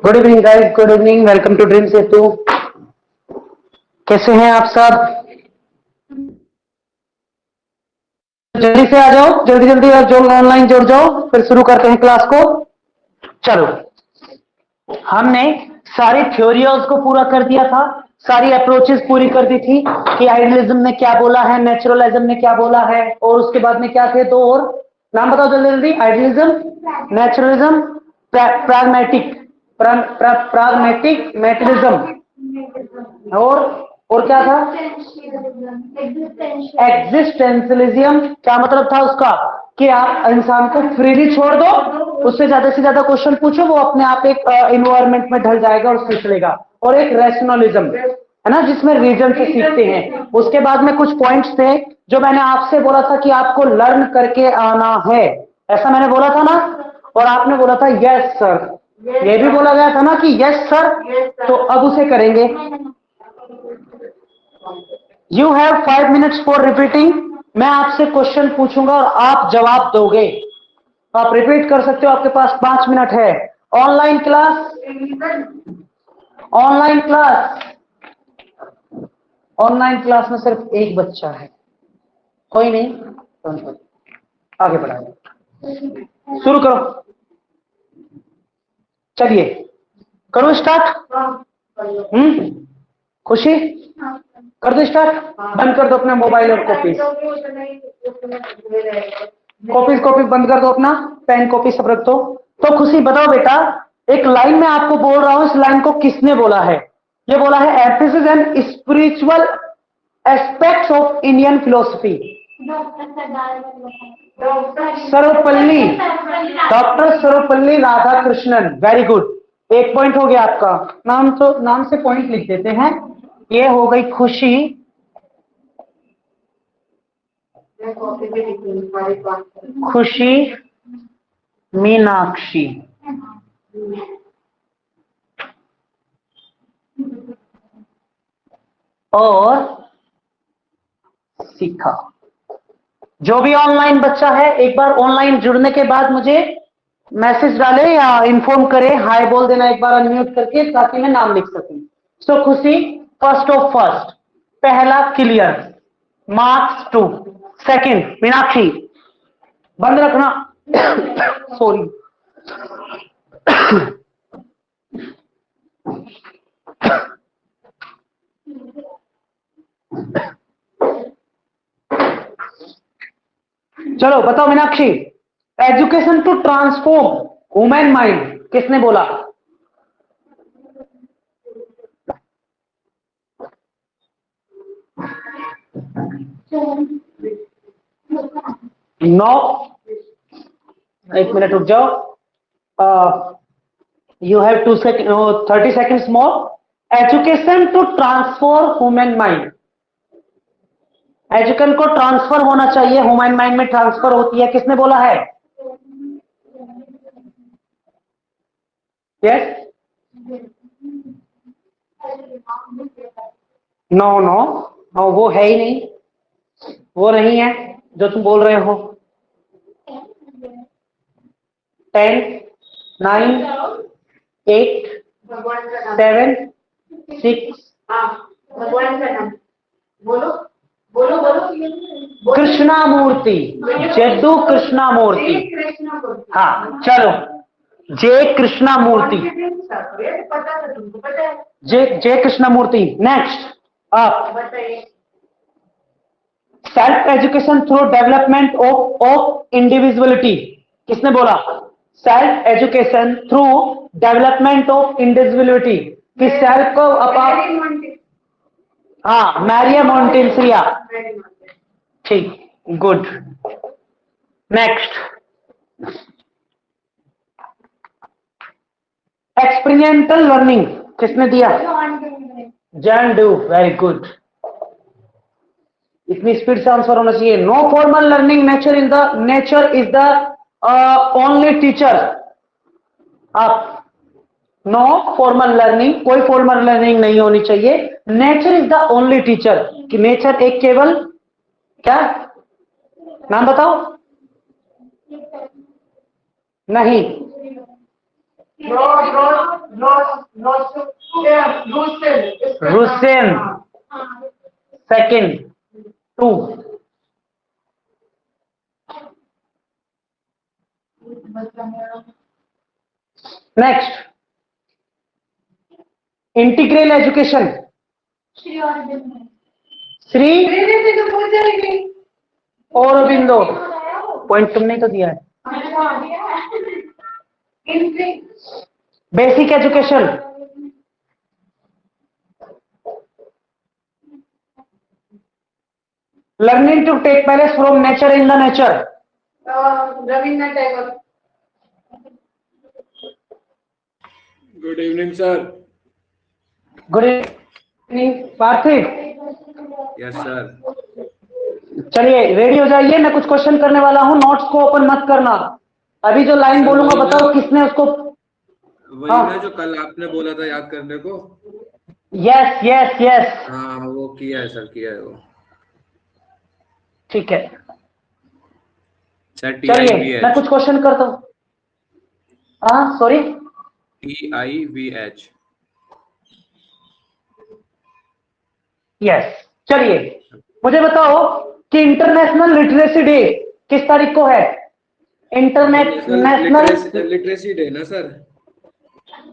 Good evening guys, good evening. Welcome to dream Setu. कैसे हैं आप सब? जल्दी से आ जाओ, जल्दी जल्दी जो ऑनलाइन जुड़ जाओ, फिर शुरू करते हैं क्लास को। चलो, हमने सारी थ्योरीज को पूरा कर दिया था, सारी अप्रोचेस पूरी कर दी थी कि आइडियलिज्म ने क्या बोला है, नेचुरलिज्म ने क्या बोला है, और उसके बाद में क्या थे। तो और नाम बताओ जल्दी जल्दी। Idealism, naturalism, pragmatic, pragmatic materialism, और क्या था? एग्जिस्टेंशलिज्म। क्या मतलब था उसका? कि आप इंसान को फ्रीली छोड़ दो, उससे ज्यादा से ज्यादा क्वेश्चन पूछो, वो अपने आप एक इन्वायरमेंट में ढल जाएगा और सीख लेगा। और एक रैशनलिज्म है ना, जिसमें रीजन से सीखते हैं। उसके बाद में कुछ पॉइंट्स थे जो मैंने आपसे बोला था कि आपको लर्न करके आना है, ऐसा मैंने बोला था ना। और आपने बोला था यस सर, ये भी बोला गया था ना कि यस सर। तो अब उसे करेंगे। You have 5 minutes for repeating. मैं आपसे क्वेश्चन पूछूंगा और आप जवाब दोगे। आप रिपीट कर सकते हो, आपके पास 5 मिनट है। Online class, online class, online class में सिर्फ एक बच्चा है, कोई नहीं। आगे बढ़ाओ, शुरू करो। चलिए करो स्टार्ट। खुशी, कर दो स्टार्ट। बंद कर दो अपना मोबाइल और कॉपीज, कॉपीज बंद कर दो, अपना पेन कॉपी सब रख दो। तो खुशी बताओ बेटा, एक लाइन में आपको बोल रहा हूं, इस लाइन को किसने बोला है? ये बोला है ethics and spiritual aspects of Indian philosophy. Sarvepalli, doctor Sarvepalli Radhakrishnan. Very good, 1 point हो गया आपका। नाम से पॉइंट लिख देते हैं। ये हो गई खुशी, खुशी मीनाक्षी। और सीखा। जो भी ऑनलाइन बच्चा है, एक बार ऑनलाइन जुड़ने के बाद मुझे मैसेज डाले या इन्फॉर्म करे, हाय बोल देना एक बार अनम्यूट करके, ताकि मैं नाम लिख सकूं। So Khushi, first of first, पहला क्लियर, मार्क्स 2। सेकंड मीनाक्षी, बंद रखना। सॉरी। चलो बताओ Meenakshi, education to transform human mind किसने बोला? नो, 1 मिनट रुक जाओ। You have 30 seconds more. Education to transform human mind, education को ट्रांसफर होना चाहिए, ह्यूमन माइंड में ट्रांसफर होती है, किसने बोला है? यस, नो नो नो, वो है ही नहीं, वो नहीं है जो तुम बोल रहे हो। 10, 9, 8, 7, 6। भगवान का नाम बोलो, बोलो बोलो। कृष्णामूर्ति, जद्दू कृष्णामूर्ति। हाँ चलो, जय कृष्णामूर्ति, जय कृष्णामूर्ति। नेक्स्ट आप, self education through development of individuality, किसने बोला? Self education through development of individuality, कि सेल्फ को हाँ, मैरिया मोंटेसिया। ठीक, गुड। नेक्स्ट, एक्सपीरियंटल लर्निंग किसने दिया? John Dewey. वेरी गुड, इतनी स्पीड से आंसर होना चाहिए। No formal learning, nature is the only teacher. आप, नो फॉर्मल लर्निंग, कोई फॉर्मल लर्निंग नहीं होनी चाहिए। Nature is the only teacher, कि नेचर एक केवल, क्या नाम बताओ? नहीं, रुसेन second 2 next integral education Shri और अरबिंदो पॉइंट तुमने तो दिया है basic education learning to take place from nature in the nature Rabindranath Tagore good evening sir. Good evening Parthiv. Yes sir. चलिए रेडी हो जाइए, मैं कुछ क्वेश्चन करने वाला हूं, नोट्स को ओपन मत करना। अभी जो लाइन सर, बोलूंगा वही बताओ ना, किसने उसको। वही हाँ ना जो कल आपने बोला था याद करने को। यस यस यस हाँ वो किया है सर, किया है वो। ठीक है सर चलिए मैं कुछ क्वेश्चन करता हूँ। हाँ सॉरी TIVH। यस चलिए मुझे बताओ कि इंटरनेशनल लिटरेसी डे किस तारीख को है? इंटरनेशनल लिटरेसी डे ना सर?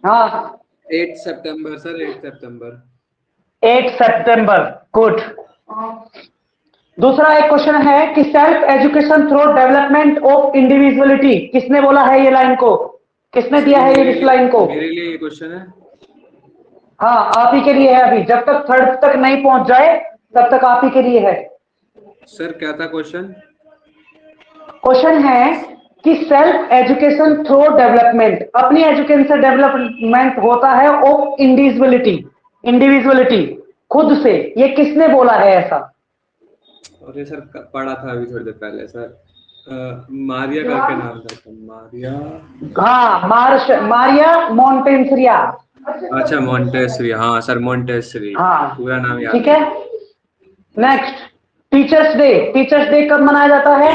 हाँ 8 सितंबर सर, 8 सितंबर। 8 सितंबर गुड। दूसरा एक क्वेश्चन है कि self education through development of individuality, किसने बोला है ये लाइन को? किसने दिया है ये इस लाइन को? मेरे लिए ये क्वेश्चन है। हाँ आप ही के लिए है, अभी जब तक थर्ड तक नहीं पहुंच जाए तब तक आप ही के लिए है। सर क्या था क्वेश्चन? क्वेश्चन है कि सेल्फ एजुकेशन थ्रू डेवलपमेंट, अपनी एजुकेशन से डेवलपमेंट होता है ऑफ इंडिविजुअलिटी खुद से, ये किसने बोला है ऐसा? अरे सर पढ़ा था अभी थोड़ी देर पहले सर। मारिया करके नाम था, मारिया। हाँ मारिया मोंटेसरिया। अच्छा मोंटेसरी, हाँ सर मोंटेसरी। हाँ पूरा नाम याद ठीक है। Next teachers day, teachers day कब मनाया जाता है?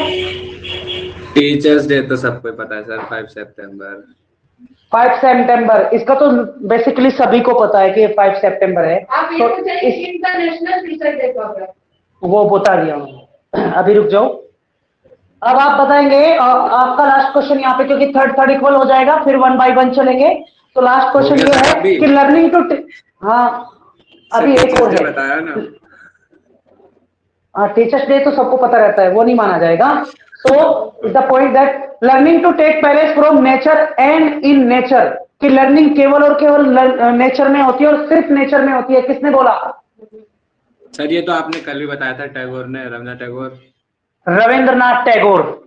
टीचर्स डे तो सबको पता है सर, 5 सितंबर। 5 सितंबर, इसका तो बेसिकली सभी को पता है कि ये 5 सितंबर है। तो इंटरनेशनल टीचर डे कब है वो बता दिया उन्होंने। अभी रुक जाओ, अब आप बताएंगे। आपका लास्ट क्वेश्चन यहाँ पे, क्योंकि थर्ड इक्वल हो जाएगा, फिर 1 बाय 1 चलेंगे। तो लास्ट क्वेश्चन ये है कि लर्निंग टू, हाँ अभी एक और है बताया ना। हाँ टीचर्स डे तो सबको पता रहता है, वो नहीं माना जाएगा। So the point that learning to take place from nature and in nature, कि लर्निंग केवल और केवल नेचर में होती है और सिर्फ नेचर में होती है, किसने बोला? सर ये तो आपने कल भी बताया था, टैगोर ने, रविन्द्रनाथ टैगोर। रविंद्रनाथ टैगोर।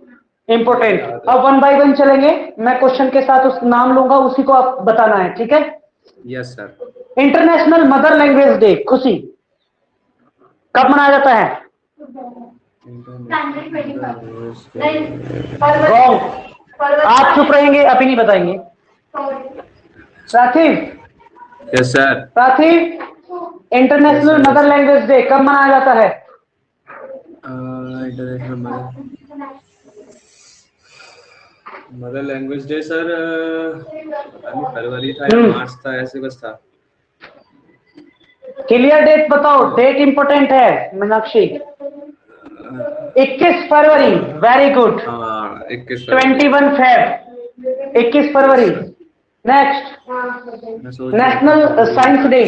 इंपोर्टेंट। अब 1 बाय 1 चलेंगे, मैं क्वेश्चन के साथ उस नाम लूंगा, उसी को आप बताना है, ठीक है? Yes sir. International mother language day खुशी कब मनाया जाता है? रॉन्ग, आप चुप रहेंगे, अभी नहीं बताएंगे। Rathiv. Yes sir. Rathiv, international mother language day कब मनाया जाता है? International mother language day sir, पता नहीं फरवरी था या मार्च था, ऐसे कुछ था। क्लियर डेट बताओ, डेट इंपोर्टेंट है मीनाक्षी। 21 फरवरी, वेरी गुड। 21 21 फेब, 21 फरवरी। नेक्स्ट नेशनल साइंस डे,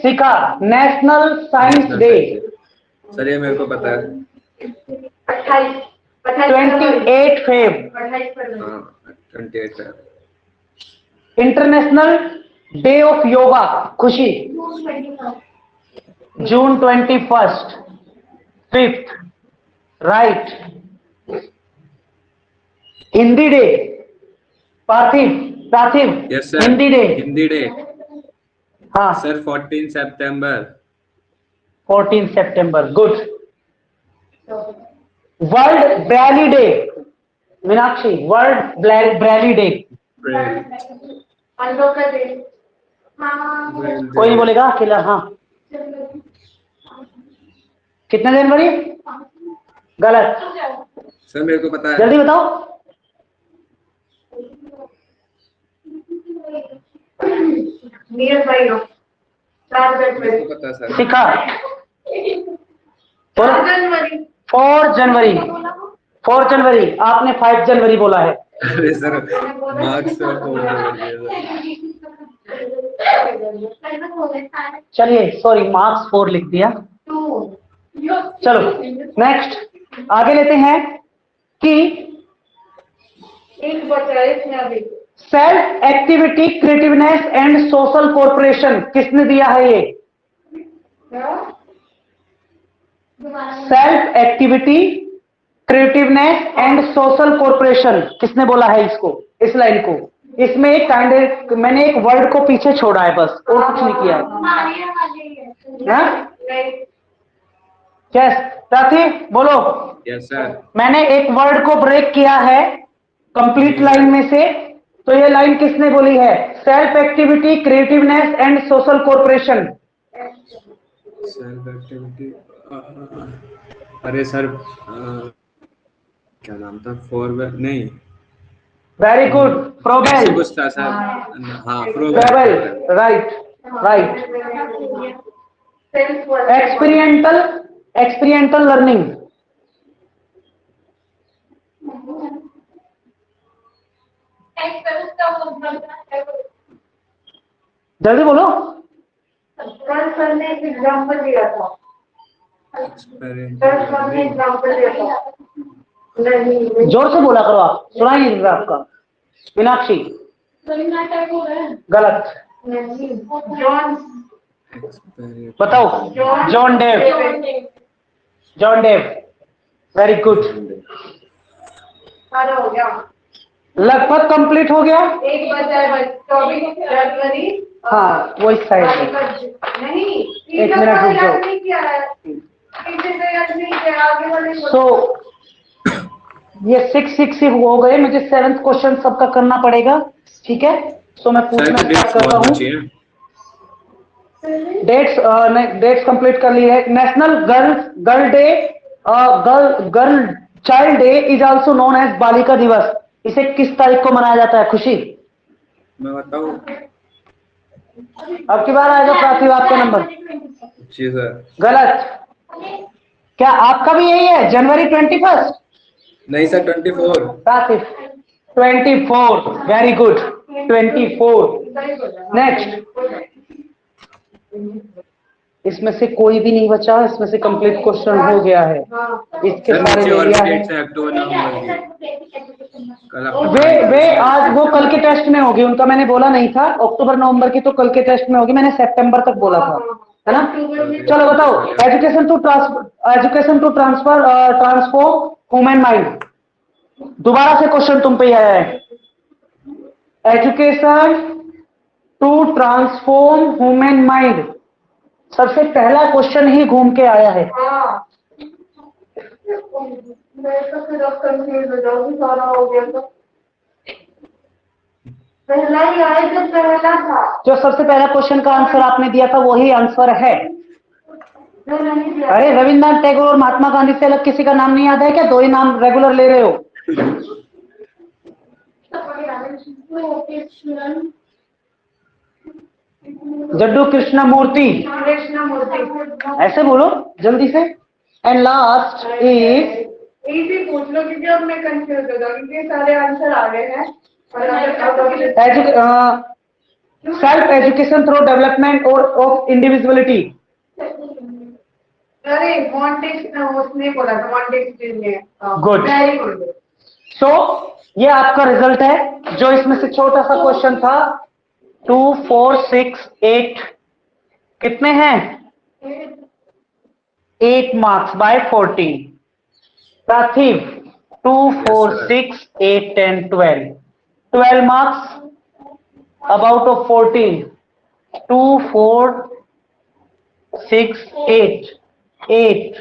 सीखा, नेशनल साइंस डे। सर ये मेरे को पता है, 28 Feb. 28 Feb. International day of yoga Khushi, June 21, 5th, right. Hindi day, Parthiv Parthiv, yes sir. Hindi day, Hindi day हाँ सर 14 सितंबर। 14 सितंबर, good. World braille day, Meenakshi, world braille day. कोई नहीं बोलेगा अकेला, हाँ। कितने जनवरी? गलत, सर मेरे को पता है। जल्दी बताओ। नियर बाई हो 4 मेरे जनवरी को पता है सर। सीखा 4 जनवरी 4 जनवरी 4 जनवरी, आपने 5 जनवरी बोला है। अरे सर मार्क्स तो फोन कर दिया सर। चलिए सॉरी, मार्क्स 4 लिख दिया। 2 चलो नेक्स्ट आगे लेते हैं कि एक बचा है इसमें अभी। Self activity creativeness and social corporation किसने दिया है ये? Self activity creativeness and social corporation किसने बोला है इसको, इस लाइन को? इसमें एक काइंड मैंने एक वर्ड को पीछे छोड़ा है बस, और कुछ नहीं किया है। यस साथी बोलो। Yes sir. मैंने एक वर्ड को ब्रेक किया है कंप्लीट लाइन में से, तो ये लाइन किसने बोली है? Self activity creativeness and social corporation. Self activity, अरे सर क्या नाम था? फॉरवर्ड नहीं, वेरी गुड, प्रोबेल। कुछ था सर। हाँ प्रोबेल, राइट राइट। एक्सपीरियंटल लर्निंग, जल्दी बोलो। कल सर ने एक एग्जाम्पल दिया था। कल सर ने एग्जाम्पल दिया था। नहीं जोर से बोला करो, आप सुनाई नहीं दे रहा आपका। मीनाक्षी गलत। जॉन बताओ। John Dave, John Dave, very good. सारा हो गया। लगभग कंप्लीट हो गया। एक बचा है 24 जनवरी। हाँ वो इस साइड में। नहीं एक मिनट रुक जाओ। नहीं किया है। पीछे से याद नहीं किया, आगे वाले को। सो ये 6 हो गए, मुझे 7th क्वेश्चन सबका करना पड़ेगा, ठीक है? सो मैं पूछना स्टार्ट करता हूँ। डेट्स कंप्लीट कर ली है। National girl day, girl child day is also known as Balika Diwas. इसे किस तारीख को मनाया जाता है? खुशी मैं बताऊं? अब की बार आएगा प्रार्थी आपका नंबर। जी सर। गलत। क्या आपका भी यही है? जनवरी 21? नहीं सर 24। प्रार्थी 24, वेरी गुड 24। नेक्स्ट, इसमें से कोई भी नहीं बचा, इसमें से कंप्लीट क्वेश्चन हो गया है। इसके सारे ले लिया है। वे आज वो कल के टेस्ट में होगी, उनका मैंने बोला नहीं था। अक्टूबर नवंबर की तो कल के टेस्ट में होगी, मैंने सितंबर तक बोला था, है ना? चलो बताओ। Education to transform human mind. दोबारा से क्वेश्चन तुम पे ही आया है। Education to transform human mind, सबसे पहला क्वेश्चन ही घूम के आया है। मैं तो फिर अब कंफ्यूज हो जाऊंगी, सारा हो गया तो पहला ही आया जो पहला था। जो सबसे पहला क्वेश्चन का आंसर आपने दिया था वही आंसर है। अरे रविन्द्रनाथ टैगोर और महात्मा गांधी से अलग किसी का नाम नहीं याद है क्या? 2 ही नाम रेगुलर ले रहे हो। जड्डू कृष्णमूर्ति, ऐसे बोलो जल्दी से। एंड लास्ट इज, इजी पूछ लो क्योंकि अब मैं कंफ्यूज हो जाऊंगी क्योंकि सारे आंसर आ गए हैं। सेल्फ एजुकेशन थ्रू डेवलपमेंट और ऑफ इंडिविजुअलिटी। अरे मॉन्टेस्क्यू उसने बोला था, मॉन्टेस्क्यू ने। Good, very good. सो ये आपका रिजल्ट है। जो इसमें से छोटा सा क्वेश्चन था 2 4 6 8, कितने हैं? 8 marks bye 14। Parthiv 2 4 6 8 10 12 marks about of 14। 2 4 6 8 8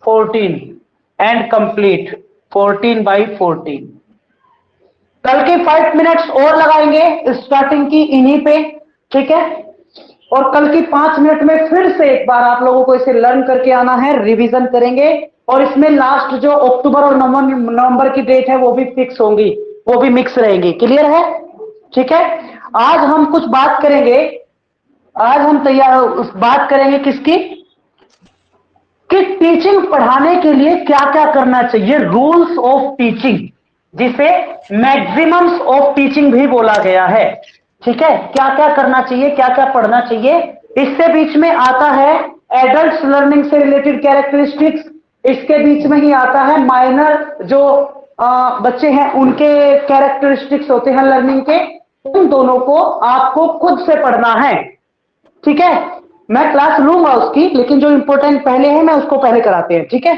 14 and complete 14 by 14। कल के 5 मिनट्स और लगाएंगे स्टार्टिंग की इन्हीं पे, ठीक है? और कल की 5 मिनट में फिर से एक बार आप लोगों को इसे लर्न करके आना है, रिवीजन करेंगे। और इसमें लास्ट जो अक्टूबर और नवंबर की डेट है वो भी फिक्स होंगी, वो भी मिक्स रहेंगी। क्लियर है? ठीक है। आज हम कुछ बात करेंगे आज हम बात करेंगे किसकी, कि टीचिंग पढ़ाने के लिए क्या क्या करना चाहिए, रूल्स ऑफ टीचिंग, जिसे मैक्सिमम्स ऑफ टीचिंग भी बोला गया है। ठीक है, क्या क्या करना चाहिए, क्या क्या पढ़ना चाहिए। इससे बीच में आता है एडल्ट लर्निंग से रिलेटेड कैरेक्टरिस्टिक्स, इसके बीच में ही आता है माइनर जो बच्चे हैं उनके कैरेक्टरिस्टिक्स होते हैं लर्निंग के, उन दोनों को आपको खुद से पढ़ना है। ठीक है, मैं क्लास लूंगा उसकी, लेकिन जो इंपॉर्टेंट पहले है मैं उसको पहले कराते हैं। ठीक है,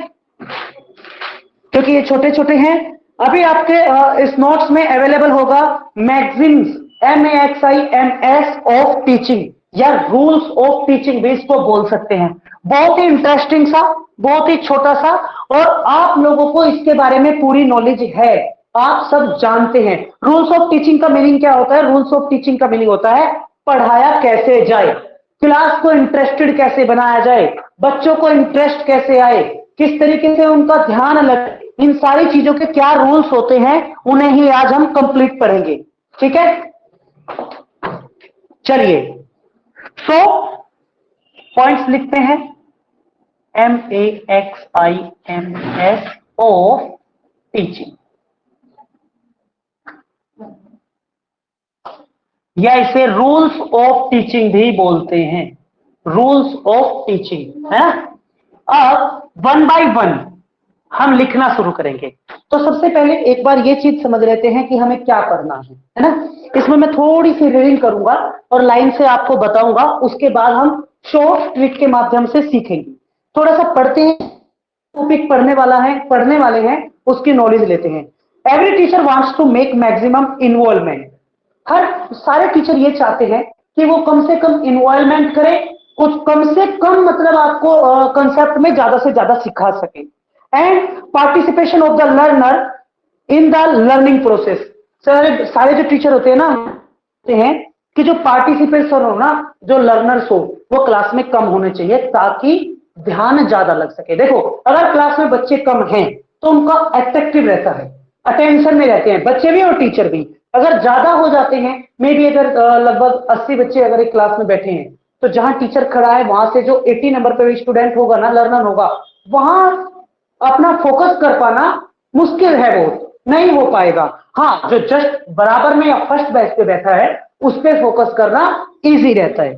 क्योंकि ये छोटे छोटे हैं। अभी आपके इस नोट्स में अवेलेबल होगा मैक्सिम्स, MAXIMS ऑफ टीचिंग, या रूल्स ऑफ टीचिंग भी इसको बोल सकते हैं। बहुत ही इंटरेस्टिंग सा, बहुत ही छोटा सा, और आप लोगों को इसके बारे में पूरी नॉलेज है, आप सब जानते हैं। रूल्स ऑफ टीचिंग का मीनिंग क्या होता है? रूल्स ऑफ टीचिंग का मीनिंग होता है पढ़ाया कैसे जाए, क्लास को इंटरेस्टेड कैसे बनाया जाए, बच्चों को इंटरेस्ट कैसे आए, किस तरीके से उनका ध्यान लगे, इन सारी चीजों के क्या रूल्स होते हैं उन्हें ही आज हम कंप्लीट पढ़ेंगे। ठीक है, चलिए पॉइंट्स लिखते हैं। MAXIMS ऑफ टीचिंग, या इसे रूल्स ऑफ टीचिंग भी बोलते हैं, रूल्स ऑफ टीचिंग है। अब 1 बाय 1 हम लिखना शुरू करेंगे। तो सबसे पहले एक बार ये चीज समझ लेते हैं कि हमें क्या करना है ना। इसमें मैं थोड़ी सी रीडिंग करूंगा और लाइन से आपको बताऊंगा, उसके बाद हम शॉर्ट ट्रिक के माध्यम से सीखेंगे। थोड़ा सा पढ़ते हैं, टॉपिक पढ़ने वाले हैं, उसकी नॉलेज लेते हैं। Every teacher wants to make maximum involvement, हर सारे टीचर ये चाहते हैं कि वो कम से कम इन्वॉल्वमेंट करें, कुछ कम से कम मतलब आपको कंसेप्ट में ज्यादा से ज्यादा सिखा सके। And participation of the learner in the learning process, सारे जो टीचर होते हैं ना, होते हैं कि जो पार्टिसिपेशन हो ना, जो लर्नर्स हो वो क्लास में कम होने चाहिए ताकि ध्यान ज्यादा लग सके। देखो, अगर क्लास में बच्चे कम हैं तो उनका अट्रैक्टिव रहता है, अटेंशन में रहते हैं बच्चे भी और टीचर भी। अगर ज्यादा हो जाते हैं, मे बी अगर लगभग 80 बच्चे अगर एक क्लास में बैठे हैं, तो जहां टीचर खड़ा है वहां से जो 80 नंबर पे स्टूडेंट होगा ना, लर्नर होगा, वहां अपना फोकस कर पाना मुश्किल है, वो नहीं हो पाएगा। हाँ, जो जस्ट बराबर में या फर्स्ट बेंच पे बैठा है उस पर फोकस करना इजी रहता है।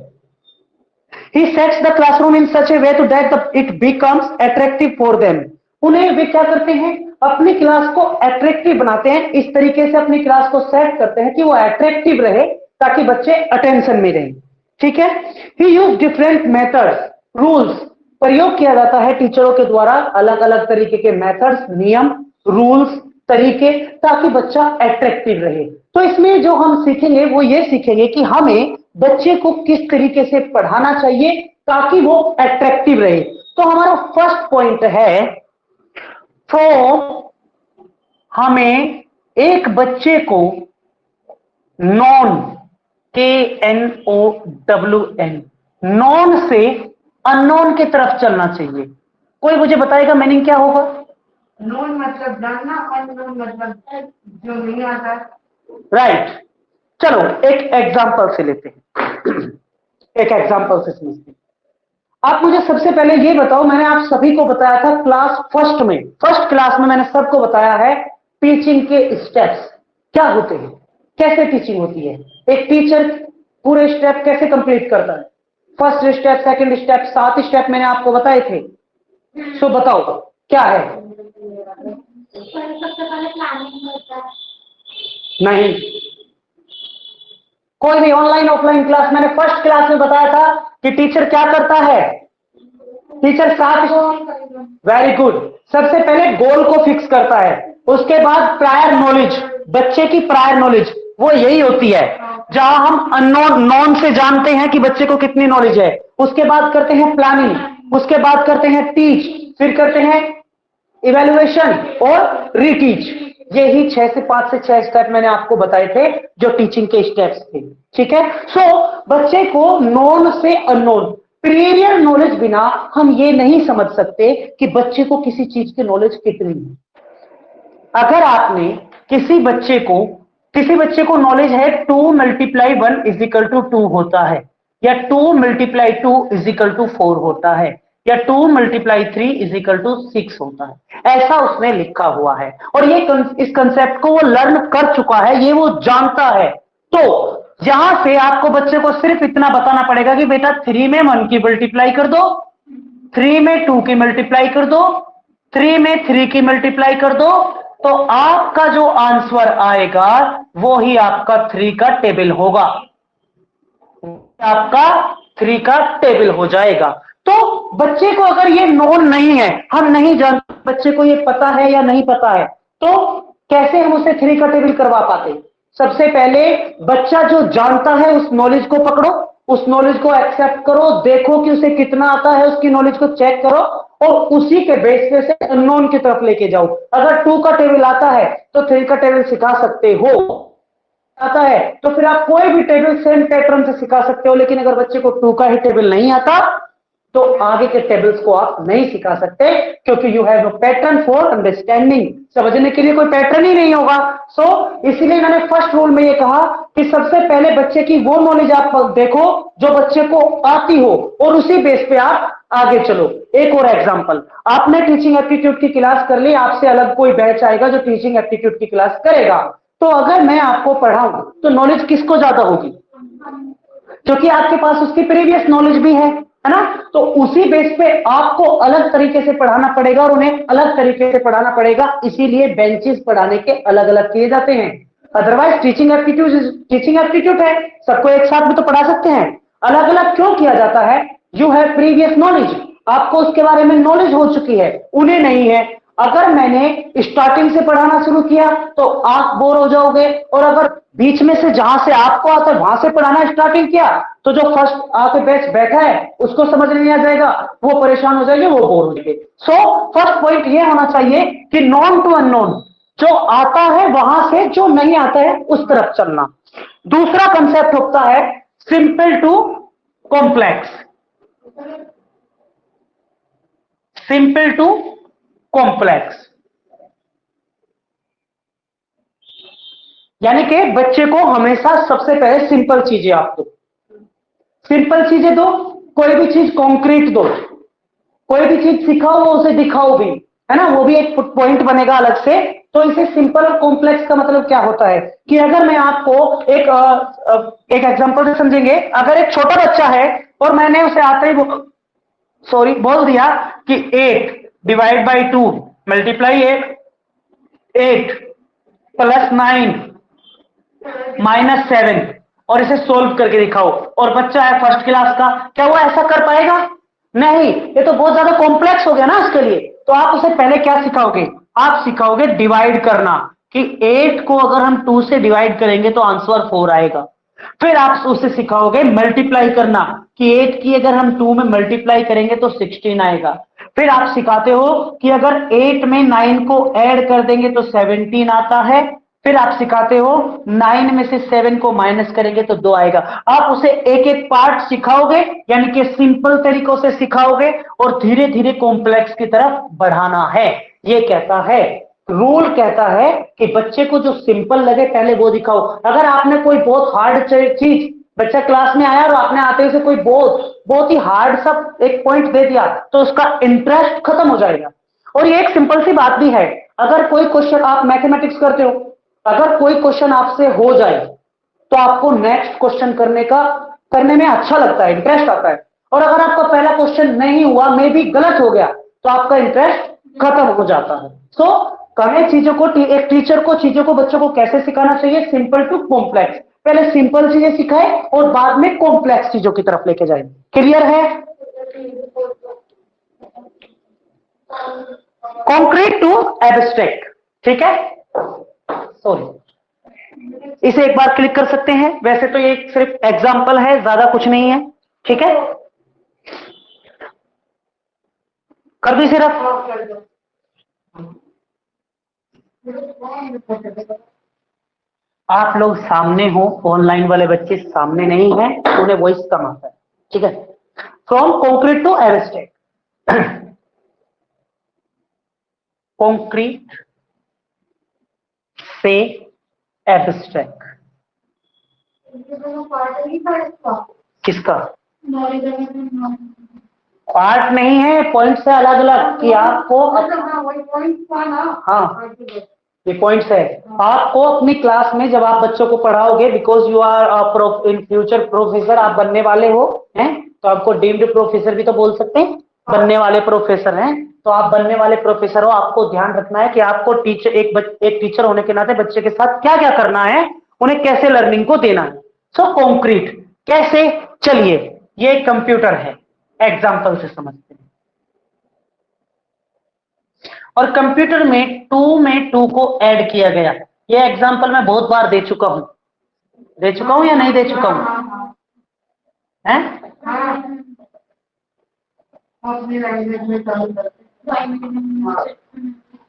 He sets the classroom in such a way to that it becomes attractive for them. उन्हें वे क्या करते हैं, अपनी क्लास को अट्रैक्टिव बनाते हैं, इस तरीके से अपनी क्लास को सेट करते हैं कि वो अट्रैक्टिव रहे ताकि बच्चे अटेंशन में रहें। ठीक है, He used different methods, rules, प्रयोग किया जाता है टीचरों के द्वारा अलग अलग तरीके के मेथड्स, नियम, रूल्स, तरीके, ताकि बच्चा अट्रैक्टिव रहे। तो इसमें जो हम सीखेंगे वो ये सीखेंगे कि हमें बच्चे को किस तरीके से पढ़ाना चाहिए ताकि वो अट्रैक्टिव रहे। तो हमारा फर्स्ट पॉइंट है, तो हमें एक बच्चे को नॉन, KNOWN, नॉन से अननोन की तरफ चलना चाहिए। कोई मुझे बताएगा मीनिंग क्या होगा? नॉन मतलब जानना, अननोन मतलब जो नहीं आता। राइट, चलो एक एग्जांपल से लेते हैं, एक एग्जांपल से समझते हैं। आप मुझे सबसे पहले ये बताओ, मैंने आप सभी को बताया था क्लास फर्स्ट क्लास में मैंने सबको बताया है टीचिंग के स्टेप्स क्या होते हैं, कैसे टीचिंग होती है, एक टीचर पूरे स्टेप कैसे कंप्लीट करता है, first step, second step, 7 step मैंने आपको बताए थे। सो बताओ क्या है? सबसे पहले प्लानिंग होता है। नहीं, कोई भी ऑनलाइन ऑफलाइन क्लास, मैंने फर्स्ट क्लास में बताया था कि टीचर क्या करता है, टीचर 7, वेरी गुड, सबसे पहले गोल को फिक्स करता है, उसके बाद प्रायर नॉलेज, बच्चे की प्रायर नॉलेज वो यही होती है जहां हम अननोन नॉन से जानते हैं कि बच्चे को कितनी नॉलेज है, उसके बाद करते हैं प्लानिंग, उसके बाद करते हैं टीच, फिर करते हैं इवैल्यूएशन और रीटीच। यही 6 से 5 से 6 स्टेप मैंने आपको बताए थे जो टीचिंग के स्टेप्स थे। ठीक है, सो बच्चे को नॉन से अननोन, प्रीवियर नॉलेज बिना हम ये नहीं समझ सकते कि बच्चे को किसी चीज की नॉलेज कितनी है। अगर आपने किसी बच्चे को नॉलेज है 2 × 1 = 2 होता है, या 2 मल्टीप्लाई 2 इज इक्वल टू 4 होता है, या 2 मल्टीप्लाई 3 इज इक्वल टू 6 होता है। ऐसा उसने लिखा हुआ है और ये इस कंसेप्ट को वो लर्न कर चुका है, ये वो जानता है। तो यहां से आपको बच्चे को सिर्फ इतना बताना पड़ेगा कि बेटा 3 में 1 की मल्टीप्लाई कर दो, 3 में 2 की मल्टीप्लाई कर दो, 3 में 3 की मल्टीप्लाई कर दो, तो आपका जो आंसर आएगा वो ही आपका 3 का टेबल होगा, आपका 3 का टेबल हो जाएगा। तो बच्चे को अगर ये नोन नहीं है, हम नहीं जानते बच्चे को ये पता है या नहीं पता है, तो कैसे हम उसे 3 का टेबल करवा पाते? सबसे पहले बच्चा जो जानता है उस नॉलेज को पकड़ो, उस नॉलेज को एक्सेप्ट करो, देखो कि उसे कितना आता है, उसकी नॉलेज को चेक करो और उसी के बेस पे से अननोन की तरफ लेके जाओ। अगर 2 का टेबल आता है तो 3 का टेबल सिखा सकते हो, आता है तो फिर आप कोई भी टेबल सेम पैटर्न से सिखा सकते हो। लेकिन अगर बच्चे को 2 का ही टेबल नहीं आता तो आगे के टेबल्स को आप नहीं सिखा सकते, क्योंकि you have no pattern for understanding, समझने के लिए कोई पैटर्न ही नहीं होगा। सो इसीलिए मैंने फर्स्ट रूल में ये कहा कि सबसे पहले बच्चे की वो नॉलेज आप देखो जो बच्चे को आती हो और उसी बेस पे आप आगे चलो। एक और एग्जांपल, आपने टीचिंग एप्टीट्यूड की क्लास कर ली, आपसे अलग कोई बैच आएगा जो टीचिंग एप्टीट्यूड की क्लास करेगा, तो अगर मैं आपको पढ़ाऊं तो नॉलेज किसको ज्यादा होगी? क्योंकि आपके पास उसकी प्रीवियस नॉलेज भी है ना। तो उसी बेस पे आपको अलग तरीके से पढ़ाना पड़ेगा और उन्हें अलग तरीके से पढ़ाना पड़ेगा। इसीलिए बेंचेस पढ़ाने के अलग अलग किए जाते हैं। अदरवाइज टीचिंग एप्टीट्यूड है, सबको एक साथ में तो पढ़ा सकते हैं। अलग अलग क्यों किया जाता है? यू हैव प्रीवियस नॉलेज, आपको उसके बारे में नॉलेज हो चुकी है, उन्हें नहीं है। अगर मैंने स्टार्टिंग से पढ़ाना शुरू किया तो आप बोर हो जाओगे, और अगर बीच में से जहां से आपको आता है वहां से पढ़ाना स्टार्टिंग किया तो जो फर्स्ट आके बैच बैठा है उसको समझ नहीं आ जाएगा, वो परेशान हो जाएंगे, वो बोर हो जाएंगे। सो फर्स्ट पॉइंट ये होना चाहिए कि नॉन टू अननोन, जो आता है वहां से, जो नहीं आता है उस तरफ चलना। दूसरा कंसेप्ट होता है simple to complex, simple to complex, यानी कि बच्चे को हमेशा सबसे पहले सिंपल चीजें आप दो, सिंपल चीजें दो। कोई भी चीज कॉन्क्रीट दो, कोई भी चीज सिखाओ वो उसे दिखाओ भी, है ना, वो भी एक पॉइंट बनेगा अलग से। तो इसे सिंपल और कॉम्प्लेक्स का मतलब क्या होता है कि अगर मैं आपको एक एग्जांपल से समझेंगे। अगर एक छोटा बच्चा है और मैंने उसे आते ही बोल दिया कि 8 डिवाइड बाई 2 मल्टीप्लाई 8 प्लस 9 -7 और इसे सोल्व करके दिखाओ, और बच्चा है फर्स्ट क्लास का, क्या वो ऐसा कर पाएगा? नहीं, ये तो बहुत ज्यादा कॉम्प्लेक्स हो गया ना उसके लिए। तो आप उसे पहले क्या सिखाओगे? आप सिखाओगे डिवाइड करना, कि 8 को अगर हम 2 से डिवाइड करेंगे तो आंसर 4 आएगा। फिर आप उसे सिखाओगे मल्टीप्लाई करना, कि 8 की अगर हम 2 में मल्टीप्लाई करेंगे तो 16 आएगा। फिर आप सिखाते हो कि अगर 8 में 9 को ऐड कर देंगे तो 17 आता है। फिर आप सिखाते हो 9 में से 7 को माइनस करेंगे तो 2 आएगा। आप उसे एक एक पार्ट सिखाओगे, यानी कि सिंपल तरीकों से सिखाओगे और धीरे धीरे कॉम्प्लेक्स की तरफ बढ़ाना है। ये कहता है, रूल कहता है कि बच्चे को जो सिंपल लगे पहले वो दिखाओ। अगर आपने कोई बहुत हार्ड चीज, बच्चा क्लास में आया और आपने आते ही से कोई बहुत ही हार्ड सा एक पॉइंट दे दिया तो उसका इंटरेस्ट खत्म हो जाएगा। और ये एक सिंपल सी बात भी है, अगर कोई क्वेश्चन आप मैथमेटिक्स करते हो, अगर कोई क्वेश्चन आपसे हो जाए तो आपको नेक्स्ट क्वेश्चन करने में अच्छा लगता है, इंटरेस्ट आता है। और अगर आपका पहला क्वेश्चन नहीं हुआ, मे भी गलत हो गया, तो आपका इंटरेस्ट खत्म हो जाता है। सो हमें चीजों को, एक टीचर को चीजों को बच्चों को कैसे सिखाना चाहिए? Simple to complex. पहले सिंपल चीजें सिखाए और बाद में कॉम्प्लेक्स चीजों की तरफ लेके जाए। क्लियर है? कॉन्क्रीट टू एब्स्ट्रैक्ट, ठीक है। सॉरी, इसे एक बार क्लिक कर सकते हैं। वैसे तो ये सिर्फ एग्जाम्पल है, ज्यादा कुछ नहीं है, ठीक है। कर दी सिर्फ। आप लोग सामने हो, ऑनलाइन वाले बच्चे सामने नहीं हैं, उन्हें वॉइस कम आता है, ठीक है। From concrete to abstract, concrete से एब्स्ट्रैक्ट, किसका? पार्ट नहीं है, पॉइंट से अलग अलग कि आपको वही पॉइंट था ना। हाँ ये पॉइंट्स है। आपको अपनी क्लास में जब आप बच्चों को पढ़ाओगे, because you are in future professor, आप बनने वाले हो हैं, तो आपको डीम्ड प्रोफेसर भी तो बोल सकते हैं, बनने वाले प्रोफेसर हैं, तो आप बनने वाले प्रोफेसर हो। आपको ध्यान रखना है कि आपको टीचर एक टीचर होने के नाते बच्चे के साथ क्या क्या करना है, उन्हें कैसे लर्निंग को देना है। सो कॉन्क्रीट कैसे, चलिए ये कंप्यूटर है, एग्जाम्पल से समझते हैं। और कंप्यूटर में 2 में 2 को ऐड किया गया। ये एग्जांपल मैं बहुत बार दे चुका हूं या नहीं दे चुका हूं? हैं?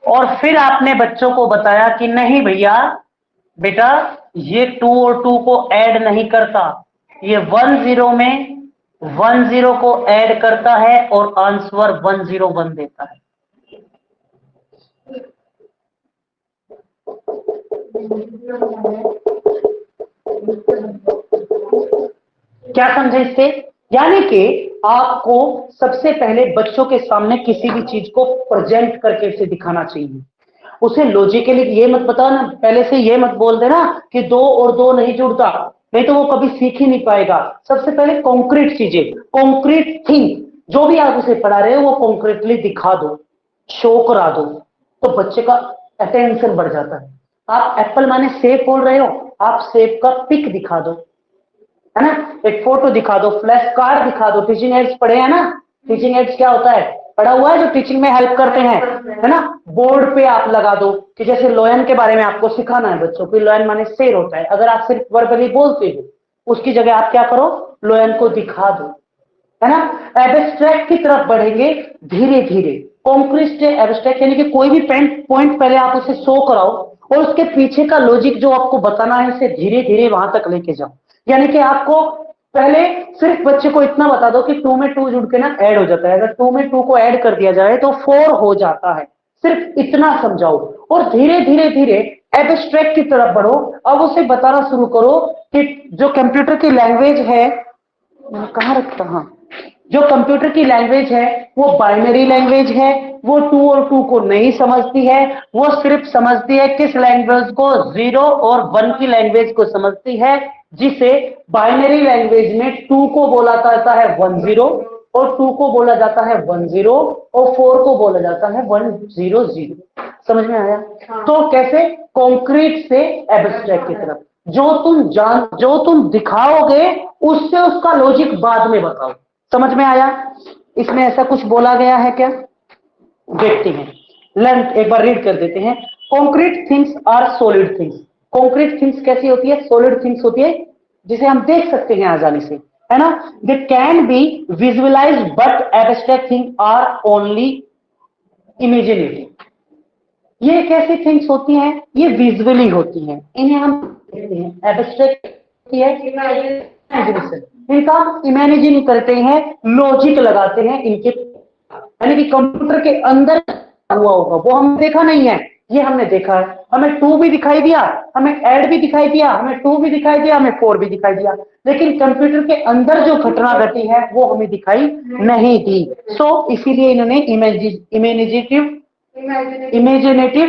और फिर आपने बच्चों को बताया कि नहीं भैया बेटा, ये 2 और 2 को ऐड नहीं करता, ये 10 में 10 को ऐड करता है और आंसर 101 देता है। क्या समझे इससे? यानी कि आपको सबसे पहले बच्चों के सामने किसी भी चीज को प्रेजेंट करके उसे दिखाना चाहिए। उसे लॉजिकली ये मत बताओ ना, पहले से ये मत बोल देना कि 2 और 2 नहीं जुड़ता, नहीं तो वो कभी सीख ही नहीं पाएगा। सबसे पहले कॉन्क्रीट चीजें, कॉन्क्रीट थिंग, जो भी आप उसे पढ़ा रहे हो वो कॉन्क्रीटली दिखा दो, शो करा दो, तो बच्चे का अटेंशन बढ़ जाता है। आप एप्पल माने सेब बोल रहे हो, आप सेब का पिक दिखा दो, है ना, एक फोटो दिखा दो, फ्लैश कार्ड दिखा दो। टीचिंग एड्स पढ़े हैं ना? टीचिंग एड्स क्या होता है? पढ़ा हुआ है, जो टीचिंग में हेल्प करते हैं, है ना? बोर्ड पे आप लगा दो कि जैसे लोयन के बारे में आपको सिखाना है बच्चों को, लोयन माने शेर होता है। अगर आप सिर्फ वर्बली बोलते हो, उसकी जगह आप क्या करो, लोयन को दिखा दो, है ना? एब्स्ट्रैक्ट की तरफ बढ़ेंगे धीरे धीरे। कॉन्क्रीट से एब्स्ट्रैक्ट यानी कि कोई भी पॉइंट पहले आप उसे शो कराओ और उसके पीछे का लॉजिक जो आपको बताना है उसे धीरे धीरे वहां तक लेके जाओ। यानी कि आपको पहले सिर्फ बच्चे को इतना बता दो कि 2 में 2 जुड़ के ना ऐड हो जाता है, अगर 2 में 2 को ऐड कर दिया जाए तो 4 हो जाता है, सिर्फ इतना समझाओ और धीरे धीरे धीरे एब्स्ट्रैक्ट की तरफ बढ़ो। अब उसे बताना शुरू करो कि जो कंप्यूटर की लैंग्वेज है, कहां रखता, हाँ, जो कंप्यूटर की लैंग्वेज है वो बाइनरी लैंग्वेज है, वो 2 और 2 को नहीं समझती है, वो सिर्फ समझती है किस लैंग्वेज को, 0 और 1 की लैंग्वेज को समझती है, जिसे बाइनरी लैंग्वेज में 2 को बोला जाता है 10 और 2 को बोला जाता है 10 और 4 को बोला जाता है 100। समझ में आया? तो कैसे? कॉन्क्रीट से एब्स्ट्रैक्ट की तरफ। जो तुम दिखाओगे उससे उसका लॉजिक बाद में बताओ। समझ में आया? इसमें ऐसा कुछ बोला गया है क्या? देखते हैं, लर्न, एक बार रीड कर देते हैं। Concrete things are solid things. Concrete things कैसी होती है? सॉलिड थिंग्स होती है, जिसे हम देख सकते हैं आसानी से, है ना? They can be visualize but abstract thing are only imaginative. ये कैसी थिंग्स होती हैं? ये विजुअली होती हैं, इन्हें हम देखते हैं। एब्स्ट्रैक्ट है इमेजिनेशन, इनका इमेजिन करते हैं, लॉजिक लगाते हैं इनके, यानी कि कंप्यूटर के अंदर हुआ होगा वो हमने देखा नहीं है, ये हमने देखा है। हमें 2 भी दिखाई दिया, हमें ऐड भी दिखाई दिया, हमें 2 भी दिखाई दिया, हमें 4 भी दिखाई दिया, लेकिन कंप्यूटर के अंदर जो घटना घटी है वो हमें दिखाई नहीं दी। सो इसीलिए इन्होंने इमेजिनेटिव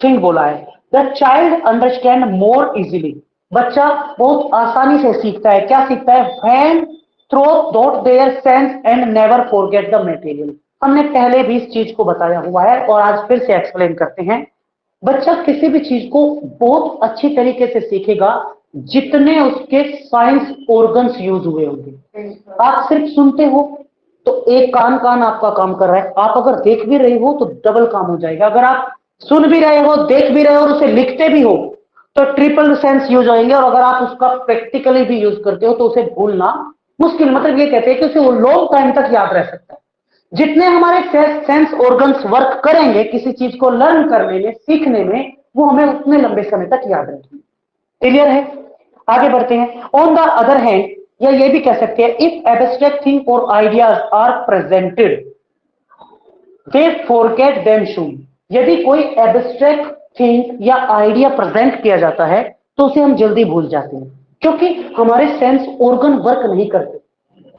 थिंग बोला है। The child understand more easily. बच्चा बहुत आसानी से सीखता है। क्या सीखता है? When throw dot their sense and never forget the material. हमने पहले भी इस चीज को बताया हुआ है और आज फिर से एक्सप्लेन करते हैं। बच्चा किसी भी चीज को बहुत अच्छी तरीके से सीखेगा जितने उसके साइंस ऑर्गन्स यूज हुए होंगे। आप सिर्फ सुनते हो तो एक कान आपका काम कर रहा है, आप अगर देख भी रहे हो तो डबल काम हो जाएगा। अगर आप सुन भी रहे हो, देख भी रहे हो और उसे लिखते भी हो तो ट्रिपल सेंस यूज होंगे। और अगर आप उसका प्रैक्टिकली भी यूज करते हो तो उसे भूलना मुश्किल, मतलब ये कहते हैं कि उसे वो लॉन्ग टाइम तक याद रह सकता है। जितने हमारे सेंस ऑर्गन्स वर्क करेंगे किसी चीज को लर्न करने में, सीखने में, वो हमें उतने लंबे समय तक याद रहेंगे। क्लियर है? आगे बढ़ते हैं। ऑन द अदर हैंड, या ये भी कह सकते हैं, इफ एब्स्ट्रैक्ट थिंग और ideas are presented they forget them soon. यदि कोई एब्स्ट्रैक्ट थिंग या आइडिया प्रेजेंट किया जाता है तो उसे हम जल्दी भूल जाते हैं, क्योंकि हमारे सेंस ऑर्गन वर्क नहीं करते।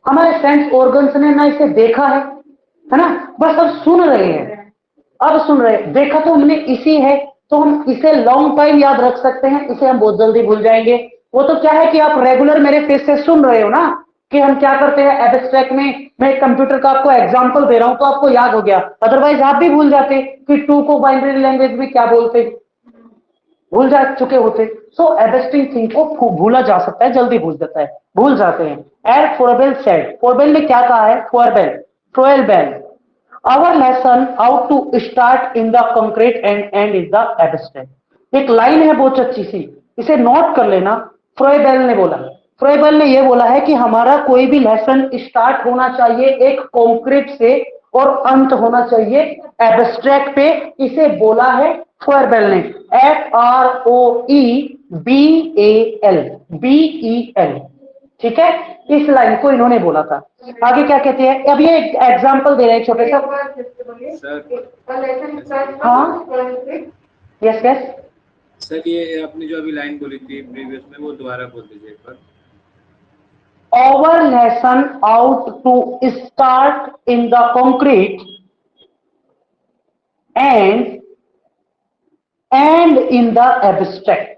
हमारे सेंस ऑर्गन्स ने ना इसे देखा है ना, बस अब सुन रहे हैं, अब सुन रहे हैं। देखा तो हमने इसी है, तो हम इसे लॉन्ग टाइम याद रख सकते हैं, इसे हम बहुत जल्दी भूल जाएंगे। वो तो क्या है कि आप रेगुलर मेरे फेस से सुन रहे हो ना कि हम क्या करते हैं एब्स्ट्रैक्ट में। मैं कंप्यूटर का आपको एग्जांपल दे रहा हूं तो आपको याद हो गया, अदरवाइज आप भी भूल जाते कि टू को बाइनरी लैंग्वेज में क्या बोलते, भूल जा चुके होते। सो एबस्ट्रिंग थिंग को भूला जा सकता है, जल्दी भूल जाता है, भूल जाते हैं। एड फोरबेल सेड, फोरबेल ने क्या कहा है, फोरबेल ट्रोएल बेल, our lesson how to start in the concrete and and is the abstract. एक लाइन है बहुत अच्छी सी, इसे नोट कर लेना। फ्रोएबेल ने बोला, फ्रोएबेल ने यह बोला है कि हमारा कोई भी लेसन स्टार्ट होना चाहिए एक कॉन्क्रीट से और अंत होना चाहिए एब्स्ट्रैक्ट पे, इसे बोला है फ्रोएबेल ने। FROEBAL, BEL, ठीक है, इस लाइन को इन्होंने बोला था। आगे क्या कहते हैं, अब ये एग्जांपल दे रहे हैं छोटे सा। हाँ यस यस सर ये आपने जो अभी लाइन बोली थी प्रीवियस में, वो दोबारा बोल दीजिए एक बार। our lesson out to start in the concrete and in the abstract।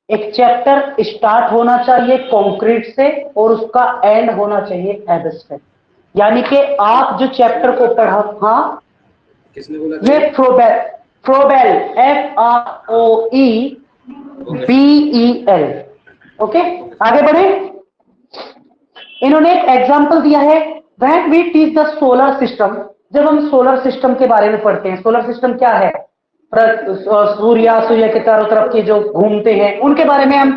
एक चैप्टर स्टार्ट होना चाहिए कंक्रीट से और उसका एंड होना चाहिए एब्स्ट्रैक्ट, यानी कि आप जो चैप्टर को पढ़ा। हाँ किसने बोला था? ये फ्रोबेल, फ्रोबेल FROEBEL, ओके। आगे बढ़े, इन्होंने एक एग्जांपल दिया है, when we teach the solar system, जब हम सोलर सिस्टम के बारे में पढ़ते हैं। सोलर सिस्टम क्या है, सूर्य के चारों तरफ के जो घूमते हैं उनके बारे में हम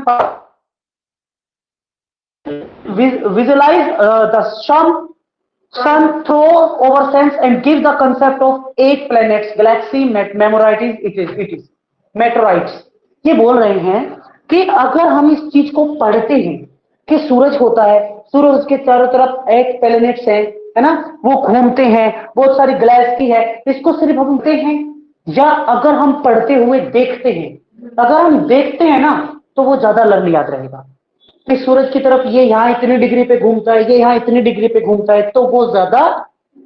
visualize the sun throw over sense and give the concept of 8 planets, galaxy, meteorites, it is meteorites। ये बोल रहे हैं कि अगर हम इस चीज को पढ़ते हैं कि सूरज होता है, सूरज के चारों तरफ 8 प्लैनेट्स हैं, है ना, वो घूमते हैं, बहुत सारी गैलेक्सी है, इसको सिर्फ हम देखते हैं या अगर हम पढ़ते हुए देखते हैं। अगर हम देखते हैं ना तो वो ज्यादा लर्न याद रहेगा कि सूरज की तरफ ये यहाँ इतनी डिग्री पे घूमता है, ये यहाँ इतनी डिग्री पे घूमता है, तो वो ज्यादा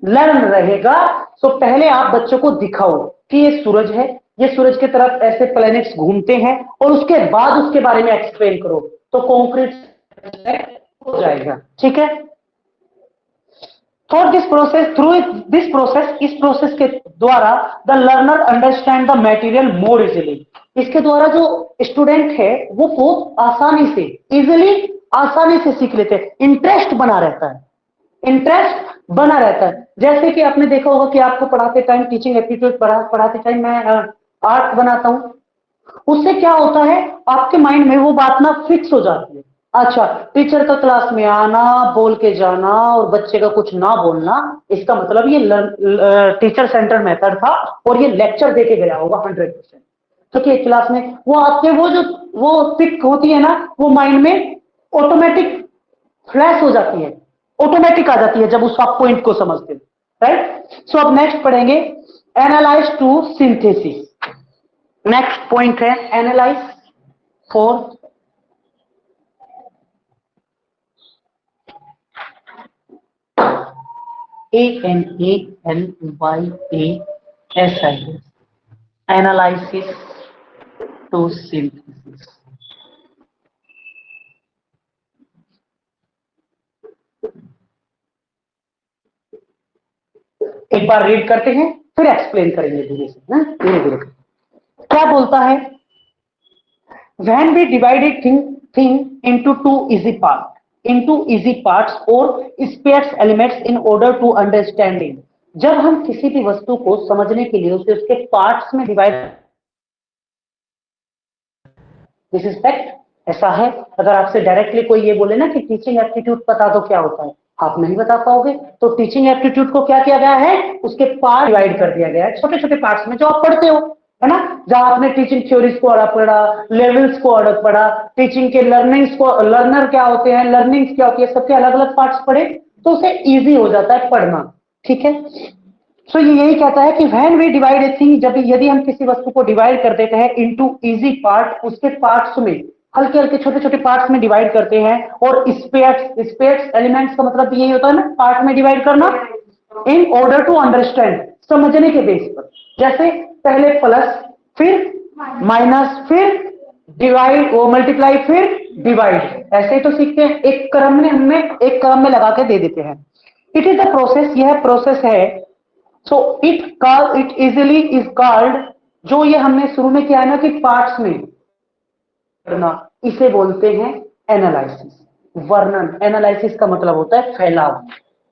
लर्न रहेगा। तो पहले आप बच्चों को दिखाओ कि ये सूरज है, ये सूरज की तरफ ऐसे प्लैनेट्स घूमते हैं, और उसके बाद उसके बारे में एक्सप्लेन करो, तो कॉन्क्रीट हो जाएगा, ठीक है। For this process, through this process, इस प्रोसेस के द्वारा the learner understand the material more easily. इसके द्वारा जो स्टूडेंट है वो बहुत आसानी से, इजिली, आसानी से सीख लेते हैं। इंटरेस्ट बना रहता है, इंटरेस्ट बना रहता है। जैसे कि आपने देखा होगा कि आपको पढ़ाते टाइम, टीचिंग एप्टीट्यूड पढ़ाते टाइम मैं आर्ट बनाता हूं, उससे क्या होता है आपके माइंड में वो बात ना फिक्स हो जाती है। अच्छा, टीचर का क्लास में आना, बोल के जाना और बच्चे का कुछ ना बोलना, इसका मतलब ये टीचर सेंटर मेथड था और ये लेक्चर देके गया होगा 100%। क्योंकि क्लास में वो आपके वो पिक होती है ना, वो माइंड में ऑटोमेटिक फ्लैश हो जाती है, ऑटोमेटिक आ जाती है जब उस आप पॉइंट को समझते हैं, राइट। सो अब नेक्स्ट पढ़ेंगे analyse to synthesis. Next point है analyse for ANALYASIS, analysis to synthesis. एक बार रीड करते हैं फिर एक्सप्लेन करेंगे धीरे से, ना धीरे धीरे। क्या बोलता है, when we divided thing into into easy parts or spares elements in order to understanding। जब हम किसी भी वस्तु को समझने के लिए उसे उसके पार्ट्स में डिवाइड, दिस इज फैक्ट, ऐसा है। अगर आपसे डायरेक्टली कोई ये बोले ना कि टीचिंग एप्टीट्यूड बता दो क्या होता है, आप नहीं बता पाओगे। तो टीचिंग एप्टीट्यूड को क्या किया गया है, उसके पार्ट डिवाइड कर दिया गया है छोटे छोटे पार्ट्स में, जो आप पढ़ते हो, है ना। जहां आपने टीचिंग थ्योरीज को अलग पढ़ा, लेवल्स को अलग पढ़ा, टीचिंग के लर्निंग्स को, लर्नर क्या होते हैं, लर्निंग्स क्या होती है, सबके अलग अलग पार्ट्स पढ़े तो उसे इजी हो जाता है पढ़ना, ठीक है। सो ये यही कहता है कि when we divide a thing, जब यदि हम किसी वस्तु को डिवाइड कर देते हैं इनटू इजी पार्ट, उसके पार्ट्स में हल्के हल्के छोटे छोटे पार्ट्स में डिवाइड करते हैं। और स्पेट्स एलिमेंट्स का मतलब यही होता है ना, पार्ट में डिवाइड करना, इन ऑर्डर टू अंडरस्टैंड, समझने के बेस पर। जैसे पहले प्लस, फिर माइनस, फिर डिवाइड, वो मल्टीप्लाई, फिर डिवाइड, ऐसे ही तो सीखते हैं। एक क्रम में एक क्रम में लगा के दे देते हैं। इट इज द प्रोसेस, यह प्रोसेस है। So it easily is called, जो ये हमने शुरू में किया है ना कि पार्ट्स में करना, इसे बोलते हैं एनालिसिस, वर्णन। एनालिसिस का मतलब होता है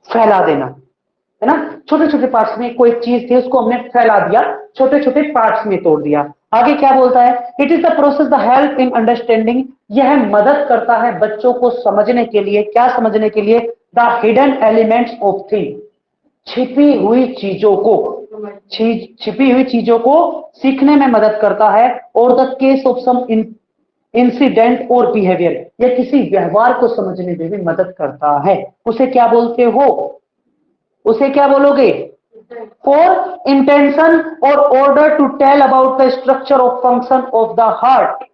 फैला देना, है ना। छोटे छोटे पार्ट्स में कोई चीज थी, उसको हमने फैला दिया, छोटे छोटे पार्ट्स में तोड़ दिया। आगे क्या बोलता है, it is the process the help in understanding, यह मदद करता है बच्चों को समझने के लिए। क्या समझने के लिए? The hidden elements of thing, छिपी हुई चीजों को, छिपी हुई चीजों को सीखने में मदद करता है। और the case of some incident और बिहेवियर, यह किसी व्यवहार को समझने में भी मदद करता है। उसे क्या बोलते हो? उसे क्या बोलोगे? फॉर इंटेंशन और order to tell about the structure of function of the heart,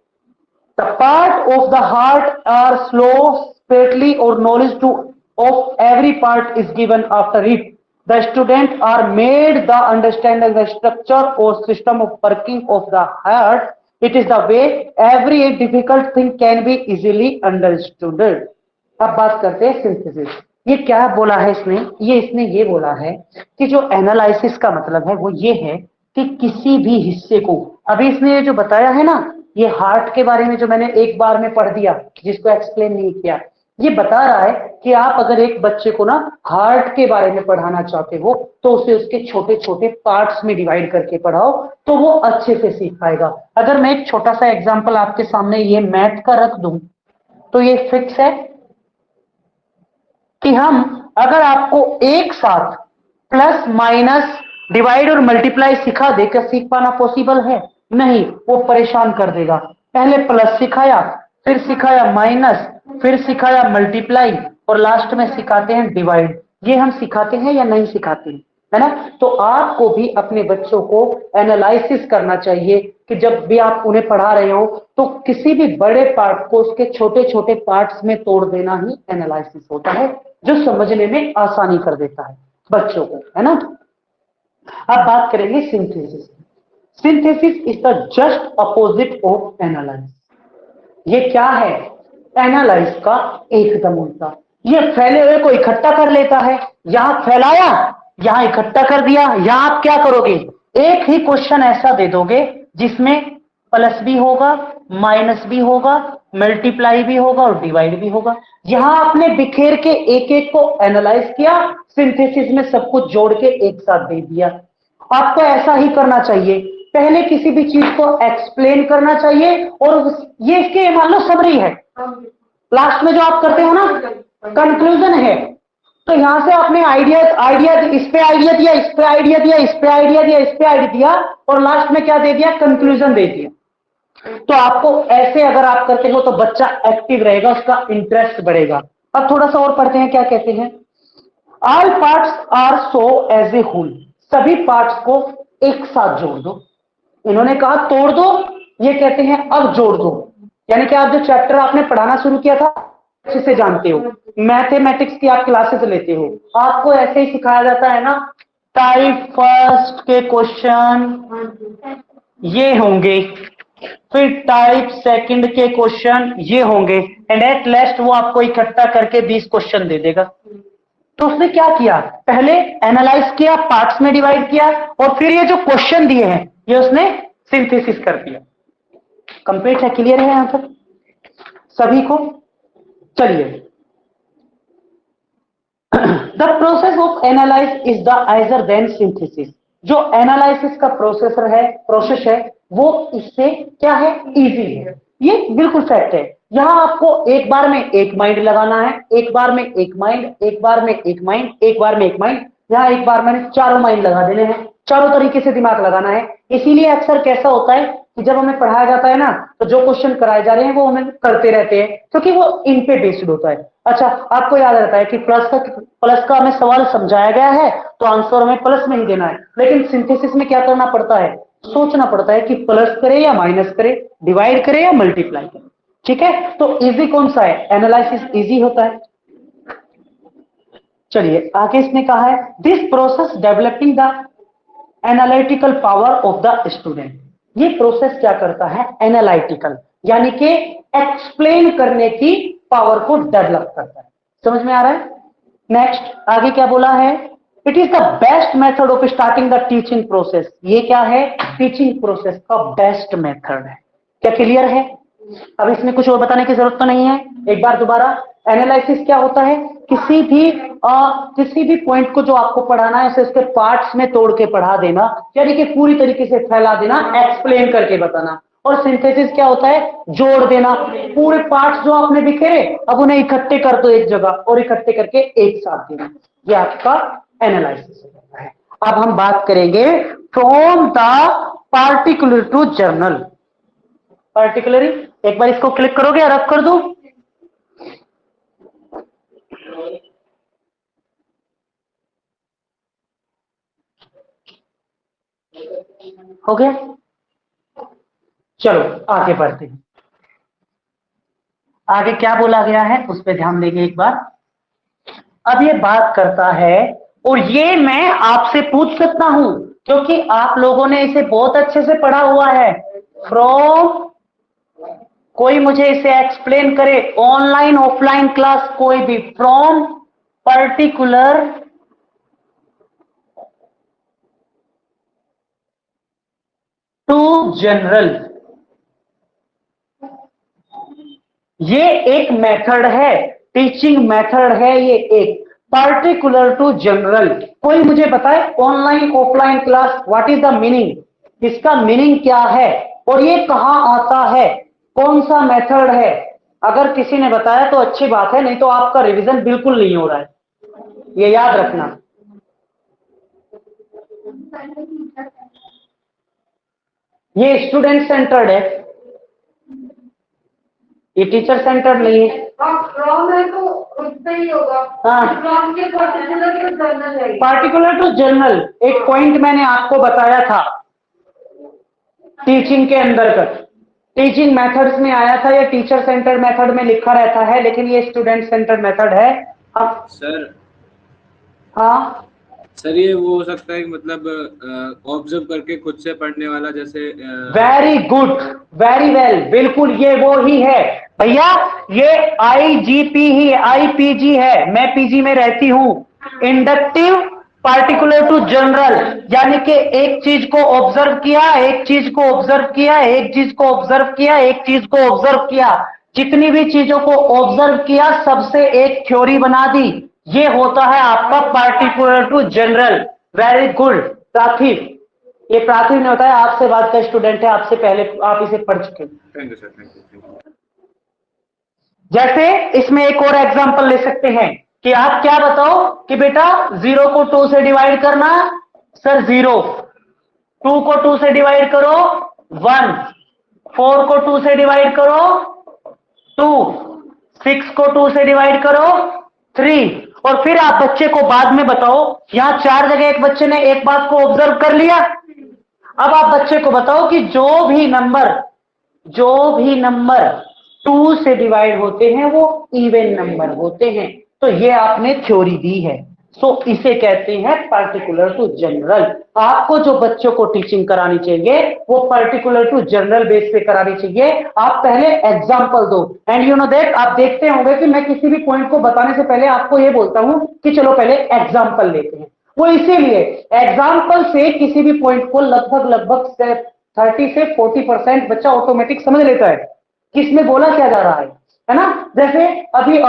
the part of the heart are slow separately और knowledge to of every part is given after it, the student are made the understanding the structure और system of working of the heart, it is the way every difficult thing can be easily understood. अब बात करते हैं synthesis. ये क्या बोला है इसने? इसने ये बोला है कि जो एनालिसिस का मतलब है वो ये है कि किसी भी हिस्से को, अभी इसने ये जो बताया है ना, ये हार्ट के बारे में जो मैंने एक बार में पढ़ दिया, जिसको एक्सप्लेन नहीं किया, ये बता रहा है कि आप अगर एक बच्चे को ना हार्ट के बारे में पढ़ाना चाहते हो तो उसे उसके छोटे छोटे पार्ट्स में डिवाइड करके पढ़ाओ, तो वो अच्छे से सीख पाएगा। अगर मैं एक छोटा सा एग्जांपल आपके सामने ये मैथ का रख दूं, तो ये फिक्स है कि हम अगर आपको एक साथ प्लस माइनस डिवाइड और मल्टीप्लाई सिखा दे, क्या सीख पाना पॉसिबल है? नहीं, वो परेशान कर देगा। पहले प्लस सिखाया, फिर सिखाया माइनस, फिर सिखाया मल्टीप्लाई, और लास्ट में सिखाते हैं डिवाइड। ये हम सिखाते हैं या नहीं सिखाते हैं, है ना? तो आपको भी अपने बच्चों को एनालिसिस करना चाहिए कि जब भी आप उन्हें पढ़ा रहे हो तो किसी भी बड़े पार्ट को उसके छोटे छोटे पार्ट्स में तोड़ देना ही एनालिसिस होता है, जो समझने में आसानी कर देता है बच्चों को, है ना। अब बात करेंगे synthesis. Synthesis is the just opposite of analyse. ये क्या है? एनालाइज का एकदम उल्टा। ये फैले हुए को इकट्ठा कर लेता है, यहां फैलाया, यहां इकट्ठा कर दिया। यहां आप क्या करोगे? एक ही क्वेश्चन ऐसा दे दोगे जिसमें प्लस भी होगा, माइनस भी होगा, मल्टीप्लाई भी होगा और डिवाइड भी होगा। यहां आपने बिखेर के एक एक को एनालाइज किया, सिंथेसिस में सब कुछ जोड़ के एक साथ दे दिया। आपको ऐसा ही करना चाहिए। पहले किसी भी चीज को एक्सप्लेन करना चाहिए, और ये इसके मान लो समरी है, लास्ट में जो आप करते हो ना कंक्लूजन है, तो यहां से आपने आइडिया इस पे आइडिया दिया, इस पे आइडिया दिया, इस पे आइडिया दिया, इस पे आइडिया दिया, और लास्ट में क्या दे दिया? कंक्लूजन दे दिया। तो आपको ऐसे अगर आप करते हो तो बच्चा एक्टिव रहेगा, उसका इंटरेस्ट बढ़ेगा। अब थोड़ा सा और पढ़ते हैं, क्या कहते हैं? All parts are so as a whole, सभी पार्ट्स को एक साथ जोड़ दो। इन्होंने कहा तोड़ दो, ये कहते हैं अब जोड़ दो। यानी कि आप जो चैप्टर आपने पढ़ाना शुरू किया था अच्छे से जानते हो, मैथमेटिक्स की आप क्लासेस लेते हो, आपको ऐसे ही सिखाया जाता है ना, टाइप फर्स्ट के क्वेश्चन ये होंगे, फिर टाइप सेकंड के क्वेश्चन ये होंगे, एंड एट लास्ट वो आपको इकट्ठा करके 20 क्वेश्चन दे देगा। तो उसने क्या किया? पहले एनालाइज किया, पार्ट्स में डिवाइड किया, और फिर ये जो क्वेश्चन दिए हैं ये उसने सिंथेसिस कर दिया। कंप्लीट है? क्लियर है यहां तक सभी को? चलिए, the process of analyze is the easier then synthesis. जो एनालिसिस का प्रोसेस है वो इससे क्या है? इजी है। ये बिल्कुल फैक्ट है। यहां आपको एक बार में एक माइंड लगाना है, एक बार में एक माइंड, एक बार में एक माइंड, एक बार में एक माइंड। यहां एक बार में चारों माइंड लगा देने हैं, चारों तरीके से दिमाग लगाना है। इसीलिए अक्सर कैसा होता है कि जब हमें पढ़ाया जाता है ना, तो जो क्वेश्चन कराए जा रहे हैं वो हमें करते रहते हैं, क्योंकि वो इन पे बेस्ड होता है। अच्छा, आपको याद रहता है कि प्लस का हमें सवाल समझाया गया है तो आंसर हमें प्लस में ही देना है, लेकिन सिंथेसिस में क्या करना पड़ता है? सोचना पड़ता है कि प्लस करे या माइनस करे, डिवाइड करे या मल्टीप्लाई करे। ठीक है, तो इजी कौन सा है? एनालिसिस इजी होता है। चलिए आगे इसने कहा है this process developing the analytical power of the student. ये प्रोसेस क्या करता है? एनालिटिकल, यानी कि एक्सप्लेन करने की पावर को डेवलप करता है। समझ में आ रहा है? नेक्स्ट आगे क्या बोला है? It is the best method of starting the teaching process. ये क्या है? टीचिंग प्रोसेस का बेस्ट मेथड है। क्या क्लियर है? अब इसमें कुछ और बताने की जरूरत तो नहीं है। एक बार दोबारा, एनालिसिस क्या होता है? किसी भी पॉइंट को जो आपको पढ़ाना है उसे उसके पार्ट्स में तोड़ के पढ़ा देना, यानी कि पूरी तरीके से फैला देना, एक्सप्लेन करके बताना। और सिंथेसिस क्या होता है? जोड़ देना। पूरे पार्ट्स जो आपने बिखेरे अब उन्हें इकट्ठे कर दो एक जगह और इकट्ठे करके एक साथ देना। ये आपका एनालिसिस होता है। अब हम बात करेंगे from the particular to general. Particularly, एक बार इसको क्लिक करोगे या रब कर दो? हो गया? चलो आगे बढ़ते हैं। आगे क्या बोला गया है उस पर ध्यान देंगे एक बार। अब ये बात करता है, और ये मैं आपसे पूछ सकता हूं क्योंकि आप लोगों ने इसे बहुत अच्छे से पढ़ा हुआ है। फ्रॉम, कोई मुझे इसे एक्सप्लेन करे, ऑनलाइन ऑफलाइन क्लास कोई भी, फ्रॉम पर्टिकुलर टू जनरल। ये एक मेथड है, टीचिंग मेथड है ये एक। पर्टिकुलर टू जनरल, कोई मुझे बताए online offline class what is the meaning? इसका मीनिंग क्या है और ये कहां आता है? कौन सा मेथड है? अगर किसी ने बताया तो अच्छी बात है, नहीं तो आपका रिवीजन बिल्कुल नहीं हो रहा है, ये याद रखना। ये स्टूडेंट सेंटर्ड है, ये टीचर सेंटर्ड नहीं है। फ्रॉम है तो उससे ही होगा। हाँ, फ्रॉम के पर्टिकुलर टू जनरल है। पार्टिकुलर टू जनरल एक पॉइंट मैंने आपको बताया था टीचिंग के अंतर्गत। टीचिंग मेथड्स में आया था, ये टीचर सेंटर्ड मेथड में लिखा रहता है, लेकिन ये स्टूडेंट सेंटर्ड मेथड है। अब सर हाँ सर, ये वो हो सकता है कि मतलब ऑब्जर्व करके खुद से पढ़ने वाला, जैसे वेरी गुड, वेरी वेल, बिल्कुल ये वो ही है भैया। ये आईजीपी ही, आईपीजी है, मैं पीजी में रहती हूं। इंडक्टिव पार्टिकुलर टू जनरल, यानी कि एक चीज को ऑब्जर्व किया, एक चीज को ऑब्जर्व किया, एक चीज को ऑब्जर्व किया, एक चीज को ऑब्जर्व किया, जितनी भी चीजों को ऑब्जर्व किया सबसे एक थ्योरी बना दी। ये होता है आपका particular to general. Very good Parthiv, ये प्राथमिक ने बताया, आपसे बात का स्टूडेंट है, आपसे पहले आप इसे पढ़ चुके। Thank you sir, thank you. जैसे इसमें एक और एग्जांपल ले सकते हैं कि आप क्या बताओ कि बेटा 0 को 2 से डिवाइड करना। सर 0, 2 को 2 से डिवाइड करो 1, 4 को 2 से डिवाइड करो 2, 6 को 2 से डिवाइड करो 3। और फिर आप बच्चे को बाद में बताओ, यहां 4 जगह एक बच्चे ने एक बात को ऑब्जर्व कर लिया। अब आप बच्चे को बताओ कि जो भी नंबर 2 से डिवाइड होते हैं वो इवन नंबर होते हैं। तो ये आपने थ्योरी दी है। सो इसे कहते हैं पार्टिकुलर टू जनरल। आपको जो बच्चों को टीचिंग करानी चाहिए वो पर्टिकुलर टू जनरल बेस पे करानी चाहिए। आप पहले एग्जांपल दो, एंड यू नो दैट, आप देखते होंगे कि मैं किसी भी पॉइंट को बताने से पहले आपको ये बोलता हूं कि चलो पहले एग्जांपल लेते हैं। वो इसीलिए एग्जाम्पल से किसी भी पॉइंट को लगभग 30 से 40% बच्चा ऑटोमेटिक समझ लेता है कि इसमें बोला क्या जा रहा है ना। जैसे अभी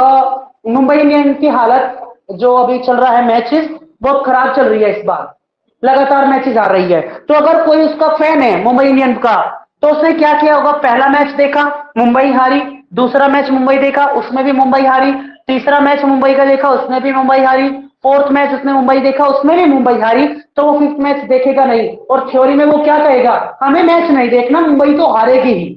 मुंबई इंडियन की हालत जो अभी चल रहा है, मैचेस बहुत खराब चल रही है इस बार, लगातार मैचेस आ रही है। तो अगर कोई उसका फैन है मुंबई इंडियन का, तो उसने क्या किया होगा? पहला मैच देखा, मुंबई हारी। दूसरा मैच मुंबई देखा, उसमें भी मुंबई हारी। तीसरा मैच मुंबई का देखा, उसमें भी मुंबई हारी। फोर्थ मैच उसने मुंबई देखा, उसमें भी मुंबई हारी। तो वो फिफ्थ मैच देखेगा नहीं, और थ्योरी में वो क्या कहेगा? हमें मैच नहीं देखना, मुंबई तो हारेगी ही।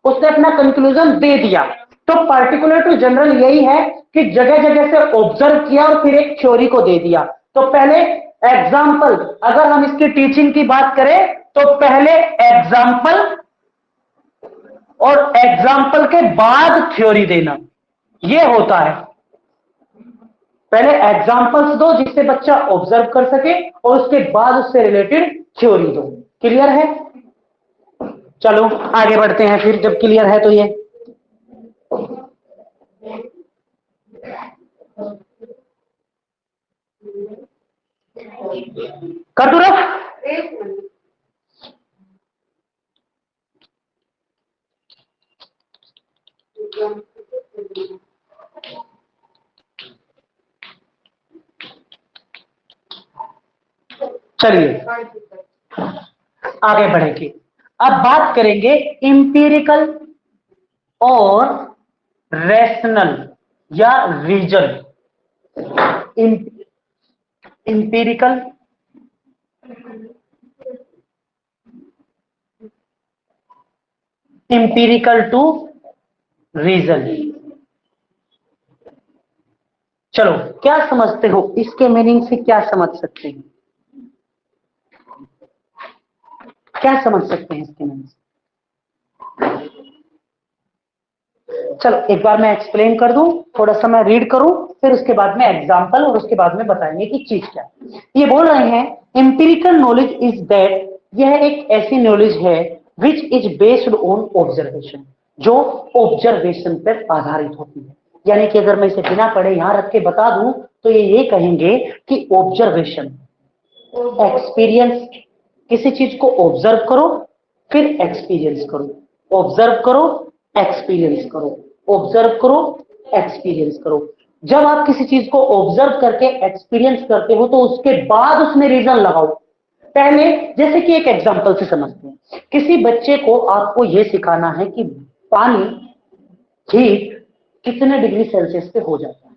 उसने अपना कंक्लूजन दे दिया। तो पार्टिकुलर टू जनरल यही है कि जगह जगह से ऑब्जर्व किया और फिर एक थ्योरी को दे दिया। तो पहले एग्जाम्पल, अगर हम इसकी टीचिंग की बात करें तो पहले एग्जाम्पल, और एग्जाम्पल के बाद थ्योरी देना, ये होता है। पहले एग्जाम्पल्स दो जिससे बच्चा ऑब्जर्व कर सके और उसके बाद उससे रिलेटेड थ्योरी दो। क्लियर है? चलो आगे बढ़ते हैं फिर, जब क्लियर है तो ये कर दो रफ। एक मिनट। चलिए आगे बढ़ेंगे। अब बात करेंगे इंपीरिकल और रैशनल या reason. Empirical empirical to reason. चलो क्या समझते हो इसके मीनिंग से, क्या समझ सकते हैं, क्या समझ सकते हैं इसके मीनिंग से? चलो एक बार मैं एक्सप्लेन कर दूं, थोड़ा सा मैं रीड करूं, फिर उसके बाद में एग्जांपल और उसके बाद में बताएंगे कि चीज क्या है। ये बोल रहे हैं एम्पिरिकल नॉलेज इज दैट, यह एक ऐसी नॉलेज है which is based on observation, जो ऑब्जर्वेशन पर आधारित होती है। यानी कि अगर मैं इसे बिना पढ़े यहां रख के बता दूं तो ये कहेंगे कि ऑब्जर्वेशन, एक्सपीरियंस, किसी चीज को ऑब्जर्व करो फिर एक्सपीरियंस करो, ऑब्जर्व करो एक्सपीरियंस करो, ऑब्जर्व करो एक्सपीरियंस करो। जब आप किसी चीज को ऑब्जर्व करके एक्सपीरियंस करते हो तो उसके बाद उसमें रीजन लगाओ। पहले जैसे कि एक एग्जांपल से समझते हैं, किसी बच्चे को आपको यह सिखाना है कि पानी हीट कितने डिग्री सेल्सियस पे हो जाता है,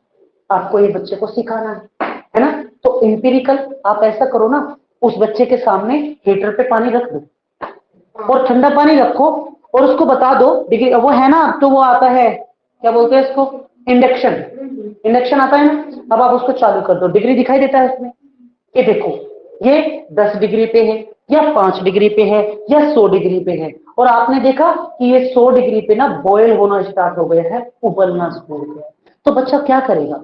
आपको ये बच्चे को सिखाना है ना। तो इंपीरिकल आप ऐसा करो ना, उस बच्चे के सामने हीटर पे पानी रख दो और ठंडा पानी रखो और उसको बता दो डिग्री, वो है ना, तो वो आता है क्या बोलते हैं इसको, इंडक्शन, इंडक्शन आता है ना। अब आप उसको चालू कर दो, डिग्री दिखाई देता है उसमें, ये देखो ये 10 डिग्री पे है या 5 डिग्री पे है या 100 डिग्री पे है, और आपने देखा कि ये 100 डिग्री पे ना बॉयल होना स्टार्ट हो गया है, उबलना शुरू हो गया है। तो बच्चा क्या करेगा,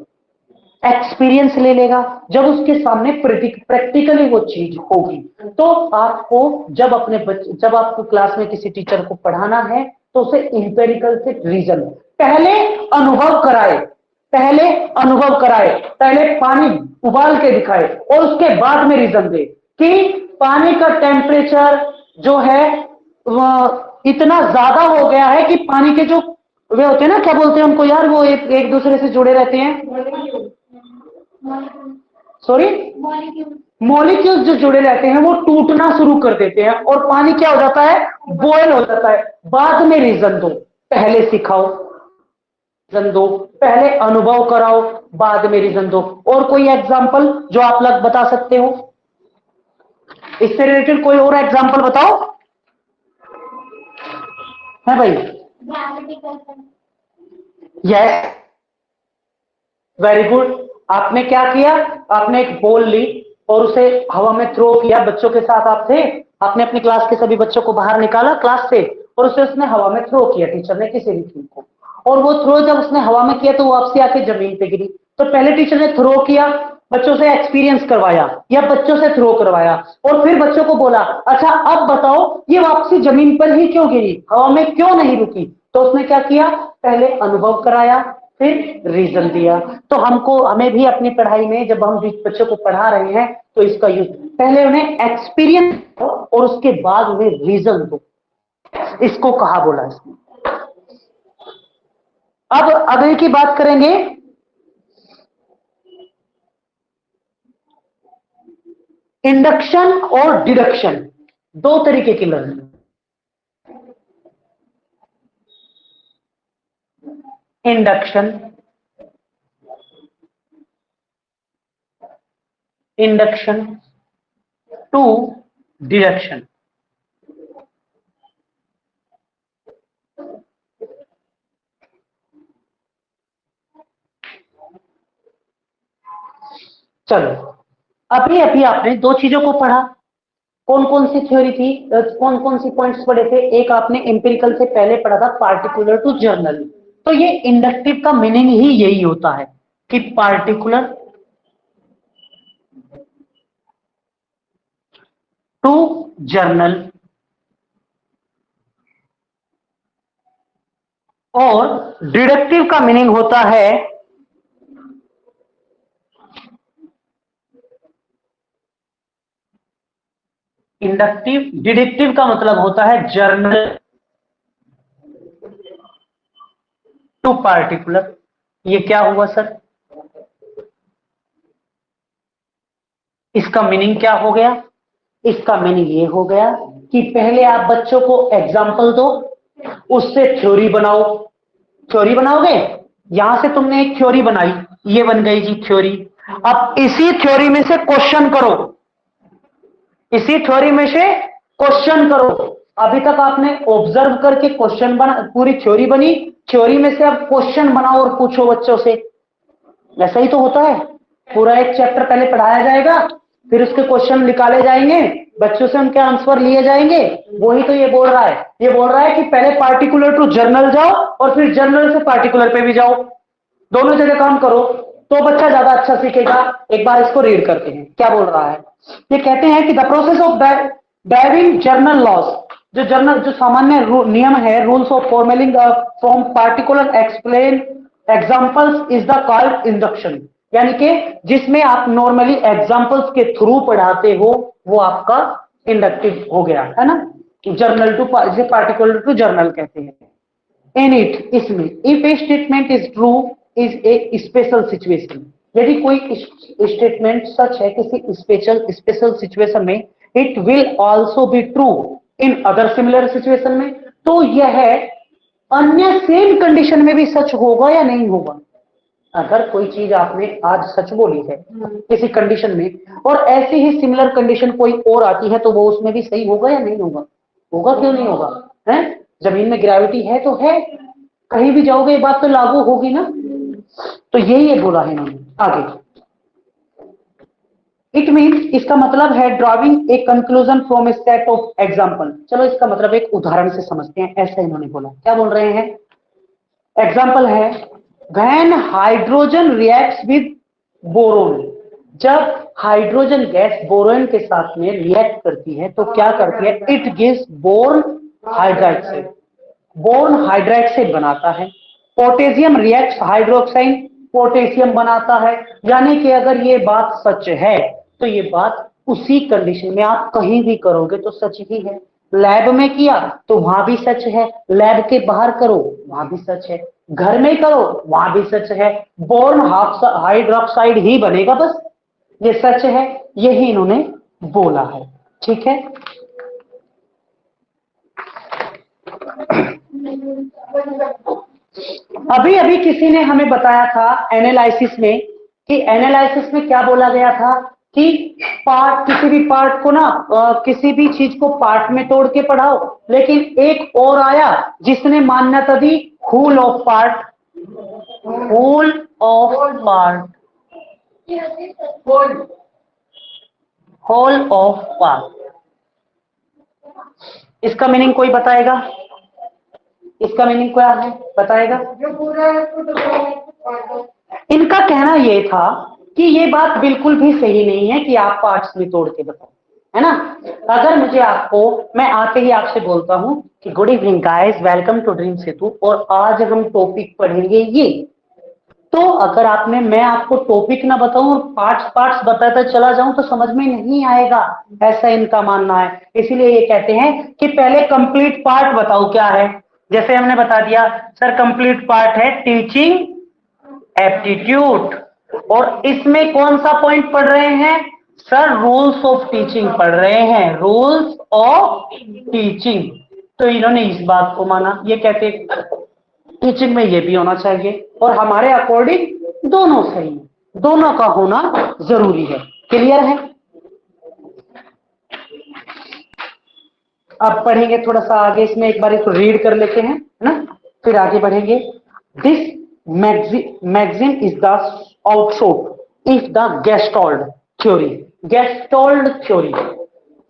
एक्सपीरियंस ले लेगा। जब उसके सामने प्रैक्टिकली वो चीज होगी तो आपको जब आपको क्लास में किसी टीचर को पढ़ाना है तो उसे इंपेरिकल से रीजन, पहले अनुभव कराए, पहले अनुभव कराए, पहले पानी उबाल के दिखाए और उसके बाद में रीजन दे कि पानी का टेम्परेचर जो है इतना ज्यादा हो गया है कि पानी के जो वे होते हैं ना, क्या बोलते हैं उनको यार, वो एक दूसरे से जुड़े रहते हैं, सॉरी, मॉलिक्यूल्स जो जुड़े रहते हैं वो टूटना शुरू कर देते हैं और पानी क्या हो जाता है, बॉयल हो जाता है। बाद में रीजन दो, पहले सिखाओ रीजन दो, पहले अनुभव कराओ बाद में रीजन दो। और कोई एग्जांपल जो आप लोग बता सकते हो, इससे रिलेटेड कोई और एग्जांपल बताओ है भाई। Yes, very good. आपने क्या किया, आपने एक बॉल ली और उसे हवा में थ्रो किया, बच्चों के साथ आप थे, आपने अपनी क्लास के सभी बच्चों को बाहर निकाला क्लास से और उसे उसने हवा में थ्रो किया, टीचर ने किसी भी चीज को, और वो थ्रो जब उसने हवा में किया तो वो वापसी आके जमीन पे गिरी। तो पहले टीचर ने थ्रो किया, बच्चों से एक्सपीरियंस करवाया या बच्चों से थ्रो करवाया और फिर बच्चों को बोला अच्छा अब बताओ ये वापसी जमीन पर ही क्यों गिरी, हवा में क्यों नहीं रुकी। तो उसने क्या किया, पहले अनुभव कराया फिर रीजन दिया। तो हमें भी अपनी पढ़ाई में जब हम बच्चों को पढ़ा रहे हैं तो इसका यूज, पहले उन्हें एक्सपीरियंस दो और उसके बाद उन्हें रीजन दो, इसको कहा बोला इसमें। अब अगले की बात करेंगे, इंडक्शन और डिडक्शन, दो तरीके की learning. Induction, induction to deduction. चलो अभी अभी आपने दो चीजों को पढ़ा, कौन कौन सी थ्योरी थी, कौन कौन सी पॉइंट्स पढ़े थे? एक आपने एम्पिरिकल से पहले पढ़ा था, पार्टिकुलर टू जर्नल। तो ये इंडक्टिव का मीनिंग ही यही होता है कि पार्टिकुलर टू जर्नल, और डिडक्टिव का मीनिंग होता है इंडक्टिव, डिडक्टिव का मतलब होता है जर्नल टू पार्टिकुलर। ये क्या हुआ सर? इसका मीनिंग क्या हो गया? इसका मीनिंग ये हो गया कि पहले आप बच्चों को एग्जाम्पल दो, उससे थ्योरी बनाओ। थ्योरी बनाओगे, यहां से तुमने एक थ्योरी बनाई, ये बन गई जी थ्योरी। अब इसी थ्योरी में से क्वेश्चन करो, इसी थ्योरी में से क्वेश्चन करो। अभी तक आपने ऑब्जर्व करके क्वेश्चन बना, पूरी थ्योरी बनी, थ्योरी में से अब क्वेश्चन बनाओ और पूछो बच्चों से। ऐसा ही तो होता है, पूरा एक चैप्टर पहले पढ़ाया जाएगा, फिर उसके क्वेश्चन निकाले जाएंगे, बच्चों से उनके आंसर लिए जाएंगे। वही तो ये बोल रहा है, ये बोल रहा है कि पहले पार्टिकुलर टू जर्नल जाओ और फिर जर्नल से पार्टिकुलर पे भी जाओ, दोनों जगह काम करो तो बच्चा ज्यादा अच्छा सीखेगा। एक बार इसको रीड करते हैं, क्या बोल रहा है। ये कहते हैं कि the process of deriving general laws, जो जर्नल, जो सामान्य नियम है, rules of formulating from particular explain examples is the called induction. यानी कि जिसमें आप नॉर्मली एग्जांपल्स के थ्रू पढ़ाते हो, वो आपका इंडक्टिव हो गया, है ना। जर्नल टू, जिसे पार्टिकुलर टू जर्नल कहते हैं। इन इट, इसमें, if A statement is true is a special situation, यदि कोई स्टेटमेंट सच है किसी स्पेशल सिचुएशन में, it will also be true in other similar situation में, तो यह अन्य सेम कंडीशन में भी सच होगा या नहीं होगा। अगर कोई चीज आपने आज सच बोली है किसी कंडीशन में, और ऐसी ही सिमिलर कंडीशन कोई और आती है, तो वो उसमें भी सही होगा या नहीं होगा? होगा, क्यों नहीं होगा? है, जमीन में ग्रेविटी है तो है, कहीं भी जाओगे ये बात तो लागू होगी ना। तो यही ये बोला है इन्होंने। आगे, इट मीन्स, इसका मतलब है drawing a conclusion from a set of example. चलो इसका मतलब एक उदाहरण से समझते हैं। ऐसा इन्होंने बोला, क्या बोल रहे हैं? एग्जाम्पल है, when hydrogen reacts with boron, जब हाइड्रोजन गैस बोरोन के साथ में रिएक्ट करती है तो क्या करती है? It gives boron hydride, boron hydride बनाता है। पोटेशियम रिएक्ट्स हाइड्रोक्साइड, पोटेशियम बनाता है। यानी कि अगर ये बात सच है तो ये बात उसी कंडीशन में आप कहीं भी करोगे तो सच ही है। लैब में किया तो वहां भी सच है, लैब के बाहर करो वहां भी सच है, घर में करो वहां भी सच है, बोरन हाइड्रोक्साइड ही बनेगा, बस ये सच है। यही इन्होंने बोला है, ठीक है। अभी अभी किसी ने हमें बताया था एनालिसिस में, कि एनालिसिस में क्या बोला गया था कि पार्ट, किसी भी पार्ट को ना, किसी भी चीज को पार्ट में तोड़ के पढ़ाओ, लेकिन एक और आया जिसने मान्यता दी whole of part, whole of part, whole of part. इसका मीनिंग कोई बताएगा? इसका मीनिंग क्या है, बताएगा? जो पूरा है उसको तो इनका कहना यह था कि ये बात बिल्कुल भी सही नहीं है कि आप पार्ट्स में तोड़ के बताओ, है ना। अगर मुझे आपको, मैं आते ही आपसे बोलता हूं कि good evening guys, welcome to dream Setu, और आज हम टॉपिक पढ़ेंगे ये, तो अगर आपने, मैं आपको टॉपिक ना बताऊं और पार्ट्स बताता चला जाऊं तो समझ में नहीं आएगा, ऐसा इनका मानना है। इसीलिए ये कहते हैं कि पहले कंप्लीट पार्ट बताओ क्या है। जैसे हमने बता दिया सर, कंप्लीट पार्ट है टीचिंग एप्टीट्यूड, और इसमें कौन सा पॉइंट पढ़ रहे हैं सर? रूल्स ऑफ टीचिंग पढ़ रहे हैं, रूल्स ऑफ टीचिंग। तो इन्होंने इस बात को माना, ये कहते टीचिंग में ये भी होना चाहिए, और हमारे अकॉर्डिंग दोनों सही है, दोनों का होना जरूरी है। क्लियर है? अब पढ़ेंगे थोड़ा सा आगे, इसमें एक बार इसको रीड कर लेते हैं ना, फिर आगे बढ़ेंगे। This magazine is the offshoot of the gestalt theory, gestalt theory,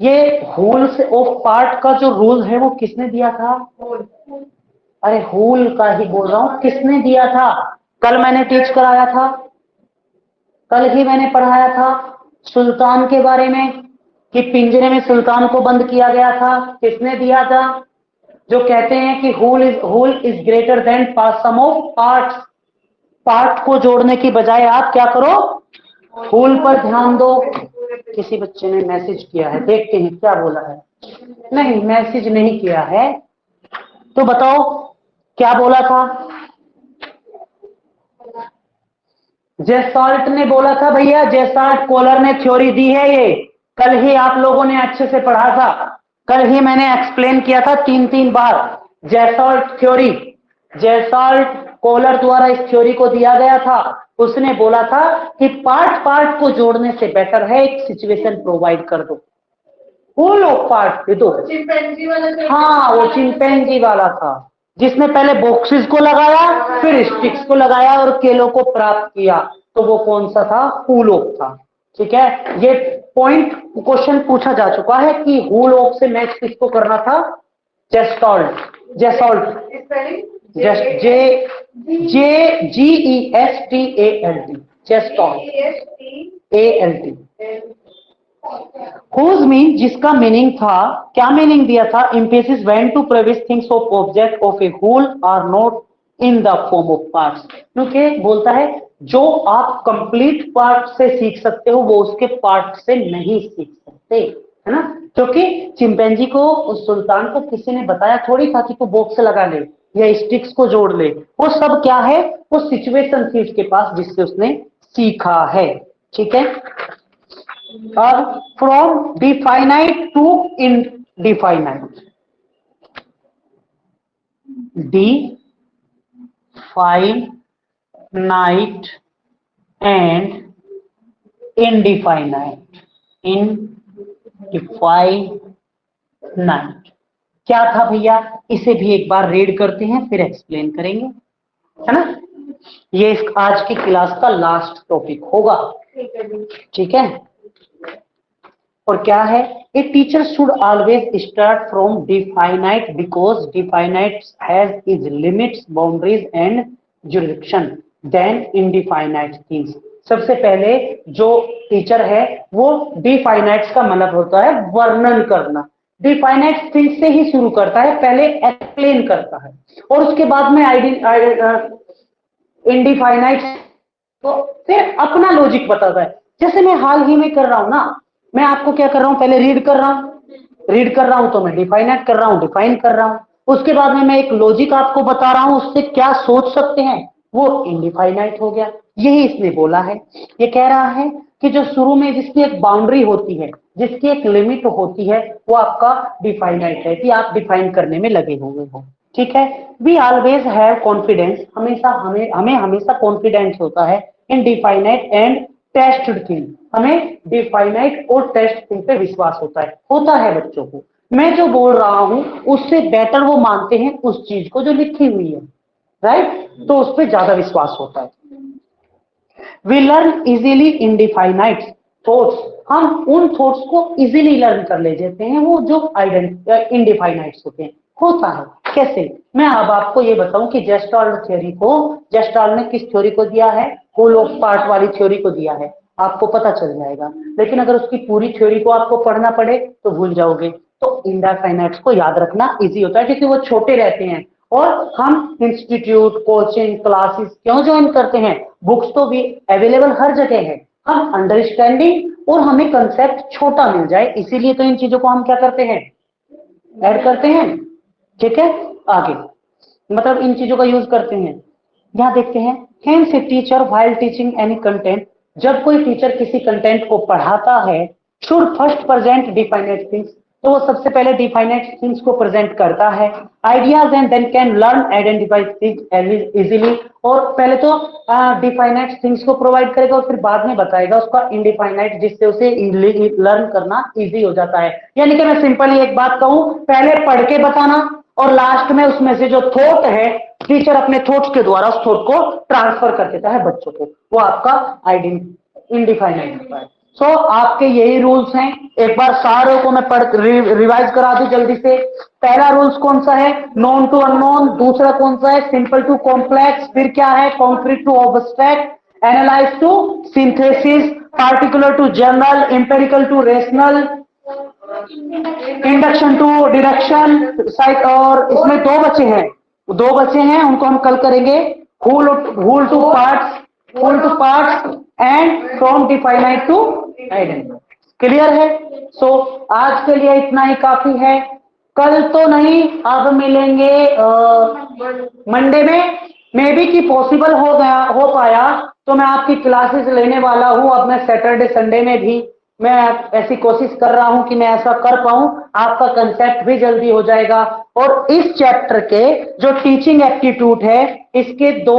ये होल ऑफ पार्ट का जो रूल है वो किसने दिया था? अरे होल का ही बोल रहा हूं, किसने दिया था? कल मैंने टीच कराया था, कल ही मैंने पढ़ाया था सुल्तान के बारे में कि पिंजरे में सुल्तान को बंद किया गया था। किसने दिया था? जो कहते हैं कि whole is greater than sum of parts. Part को जोड़ने की बजाय आप क्या करो? होल पर ध्यान दो। किसी बच्चे ने मैसेज किया है, देखते हैं क्या बोला है। नहीं, मैसेज नहीं किया है, तो बताओ क्या बोला था? जेसॉल्ट ने बोला था भैया, जेसॉल्ट कोलर ने थ्योरी दी है। ये कल ही आप लोगों ने अच्छे से पढ़ा था, कल ही मैंने एक्सप्लेन किया था 3 बार। जेसॉल्ट थ्योरी, जेसॉल्ट कोलर द्वारा इस थ्योरी को दिया गया था। उसने बोला था कि पार्ट पार्ट को जोड़ने से बेटर है एक सिचुएशन प्रोवाइड कर दो, होल ऑफ पार्ट दे दो। चिंपैंजी वाला हाँ, वो चिंपैंजी वाला था जिसने पहले बॉक्सेस को लगाया, फिर स्टिक्स को लगाया और केलों को प्राप्त किया। तो वो कौन सा था? होल ऑफ था। ठीक है, ये पॉइंट क्वेश्चन पूछा जा चुका है कि होल ऑफ से मैच किसको करना था? जेसॉल्ट, जेसॉल्ट, JESTALT, जेसॉल्ट, ALT। हुज मीन, जिसका मीनिंग था, क्या मीनिंग दिया था? Emphasis when to प्रेविस things of object of A whole are not in the form of parts. क्योंकि बोलता है जो आप कंप्लीट पार्ट से सीख सकते हो वो उसके पार्ट से नहीं सीख सकते, है ना? क्योंकि चिंपैंजी को, उस सुल्तान को किसी ने बताया थोड़ी था कि तू बॉक्स लगा ले या स्टिक्स को जोड़ ले। वो सब क्या है? वो सिचुएशन थी उसके पास जिससे उसने सीखा है। ठीक है, अब from definite to indefinite, definite and indefinite, indefinite क्या था भैया? इसे भी एक बार रीड करते हैं फिर एक्सप्लेन करेंगे, है ना? ये आज की क्लास का लास्ट टॉपिक होगा। ठीक है, और क्या है? A teacher should always start from definite because definite has is limits, boundaries and jurisdiction then indefinite things. सबसे पहले जो टीचर है वो डिफाइनाइट्स का मतलब होता है वर्णन करना। डिफाइनाइट थिंग्स से ही शुरू करता है, पहले एक्सप्लेन करता है और उसके बाद में इनडिफाइनाइट तो फिर अपना लॉजिक बताता है। जैसे मैं हाल ही में कर रहा हूं ना, मैं आपको क्या कर रहा हूं? पहले रीड कर रहा हूं तो मैं डिफाइनाइट कर रहा हूं, डिफाइन कर रहा हूं। उसके बाद में मैं एक लॉजिक आपको बता रहा हूं, उससे क्या सोच सकते हैं, वो इनडिफाइनाइट हो गया। यही इसने बोला है। ये कह रहा है कि जो शुरू में जिसकी एक बाउंड्री होती है, जिसकी एक लिमिट होती है, वो आपका डिफाइनाइट है कि आप डिफाइन करने में लगे हुए हो। ठीक है, वी ऑलवेज हैव कॉन्फिडेंस, हमेशा हमें हमेशा कॉन्फिडेंस होता है इन डिफाइनाइट एंड टेस्टेड थिंग। हमें डिफाइनाइट और टेस्ट थिंग पे विश्वास होता है बच्चों को। मैं जो बोल रहा हूं उससे बेटर वो मानते हैं उस चीज को जो लिखी हुई है, राइट? तो उस पर ज्यादा विश्वास होता है। We learn easily indefinite thoughts, हम उन थॉट्स को इजीली लर्न कर ले जाते हैं, वो जो इनडिफाइनाइट्स होते हैं। होता है कैसे? मैं अब आपको ये बताऊं कि जेस्टॉल्ट थ्योरी को, जेस्टॉल्ट ने किस थ्योरी को दिया है? होल ऑफ पार्ट वाली थ्योरी को दिया है। आपको पता चल जाएगा, लेकिन अगर उसकी पूरी थ्योरी को आपको पढ़ना पड़े तो भूल जाओगे। तो इनडिफाइनाइट्स को याद रखना इजी होता है क्योंकि वो छोटे रहते हैं। और हम इंस्टीट्यूट, कोचिंग क्लासेस क्यों ज्वाइन करते हैं? बुक्स तो भी अवेलेबल हर जगह है, हम अंडरस्टैंडिंग और हमें कंसेप्ट छोटा मिल जाए, इसीलिए तो इन चीजों को हम क्या करते हैं? ऐड करते हैं। ठीक है, आगे मतलब इन चीजों का यूज करते हैं। यहां देखते हैं, hence a teacher while teaching any content, जब कोई टीचर किसी कंटेंट को पढ़ाता है, should first present definite things, तो वो सबसे पहले डिफाइनाइट थिंग्स को प्रेजेंट करता है। Ideas and then can learn identify things easily, और पहले तो डिफाइनाइट थिंग्स को प्रोवाइड करेगा और फिर बाद में बताएगा उसका इनडिफाइनाइट, जिससे उसे लर्न करना इजी हो जाता है। यानी कि मैं सिंपली एक बात कहूं, पहले पढ़ के बताना और लास्ट में उसमें से जो थॉट है, टीचर अपने थॉट्स के द्वारा उस थॉट को ट्रांसफर कर देता है बच्चों को, वो आपका इनडिफाइनाइट होता है। सो आपके यही रूल्स हैं। एक बार सारों को मैं रिवाइज करा दूं जल्दी से। पहला रूल्स कौन सा है? Known to unknown. दूसरा कौन सा है? Simple to complex. फिर क्या है? Concrete to abstract, analyze to synthesis, particular to general, empirical to rational, induction to deduction site. और इसमें दो बचे हैं, उनको हम कल करेंगे। whole to parts and from definite to identity. Clear है? सो आज के लिए इतना ही काफी है। कल तो नहीं, अब मिलेंगे मंडे में। मे बी कि पॉसिबल हो पाया तो मैं आपकी क्लासेस लेने वाला हूं। अब मैं सैटरडे संडे में भी मैं ऐसी कोशिश कर रहा हूं कि मैं ऐसा कर पाऊं, आपका कंसेप्ट भी जल्दी हो जाएगा। और इस चैप्टर के जो टीचिंग एप्टीट्यूड है, इसके दो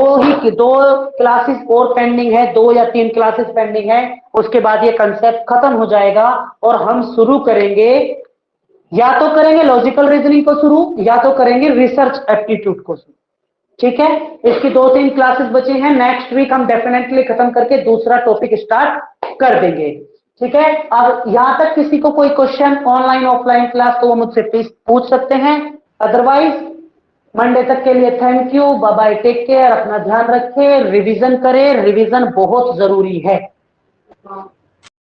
क्लासेस और पेंडिंग है, 2 या 3 क्लासेस पेंडिंग है। उसके बाद ये कंसेप्ट खत्म हो जाएगा और हम शुरू करेंगे, या तो करेंगे लॉजिकल रीजनिंग को शुरू, या तो करेंगे रिसर्च एप्टीट्यूड को शुरू। ठीक है? इसकी 2-3 क्लासेस बचे हैं। नेक्स्ट वीक हम डेफिनेटली खत्म करके दूसरा टॉपिक स्टार्ट कर देंगे। ठीक है? अब यहां तक किसी को कोई क्वेश्चन ऑनलाइन ऑफलाइन क्लास, तो वो मुझसे प्लीज पूछ सकते हैं। अदरवाइज मंडे तक के लिए thank you, bye bye, take care, अपना ध्यान रखें, रिवीजन करें, रिवीजन बहुत जरूरी है।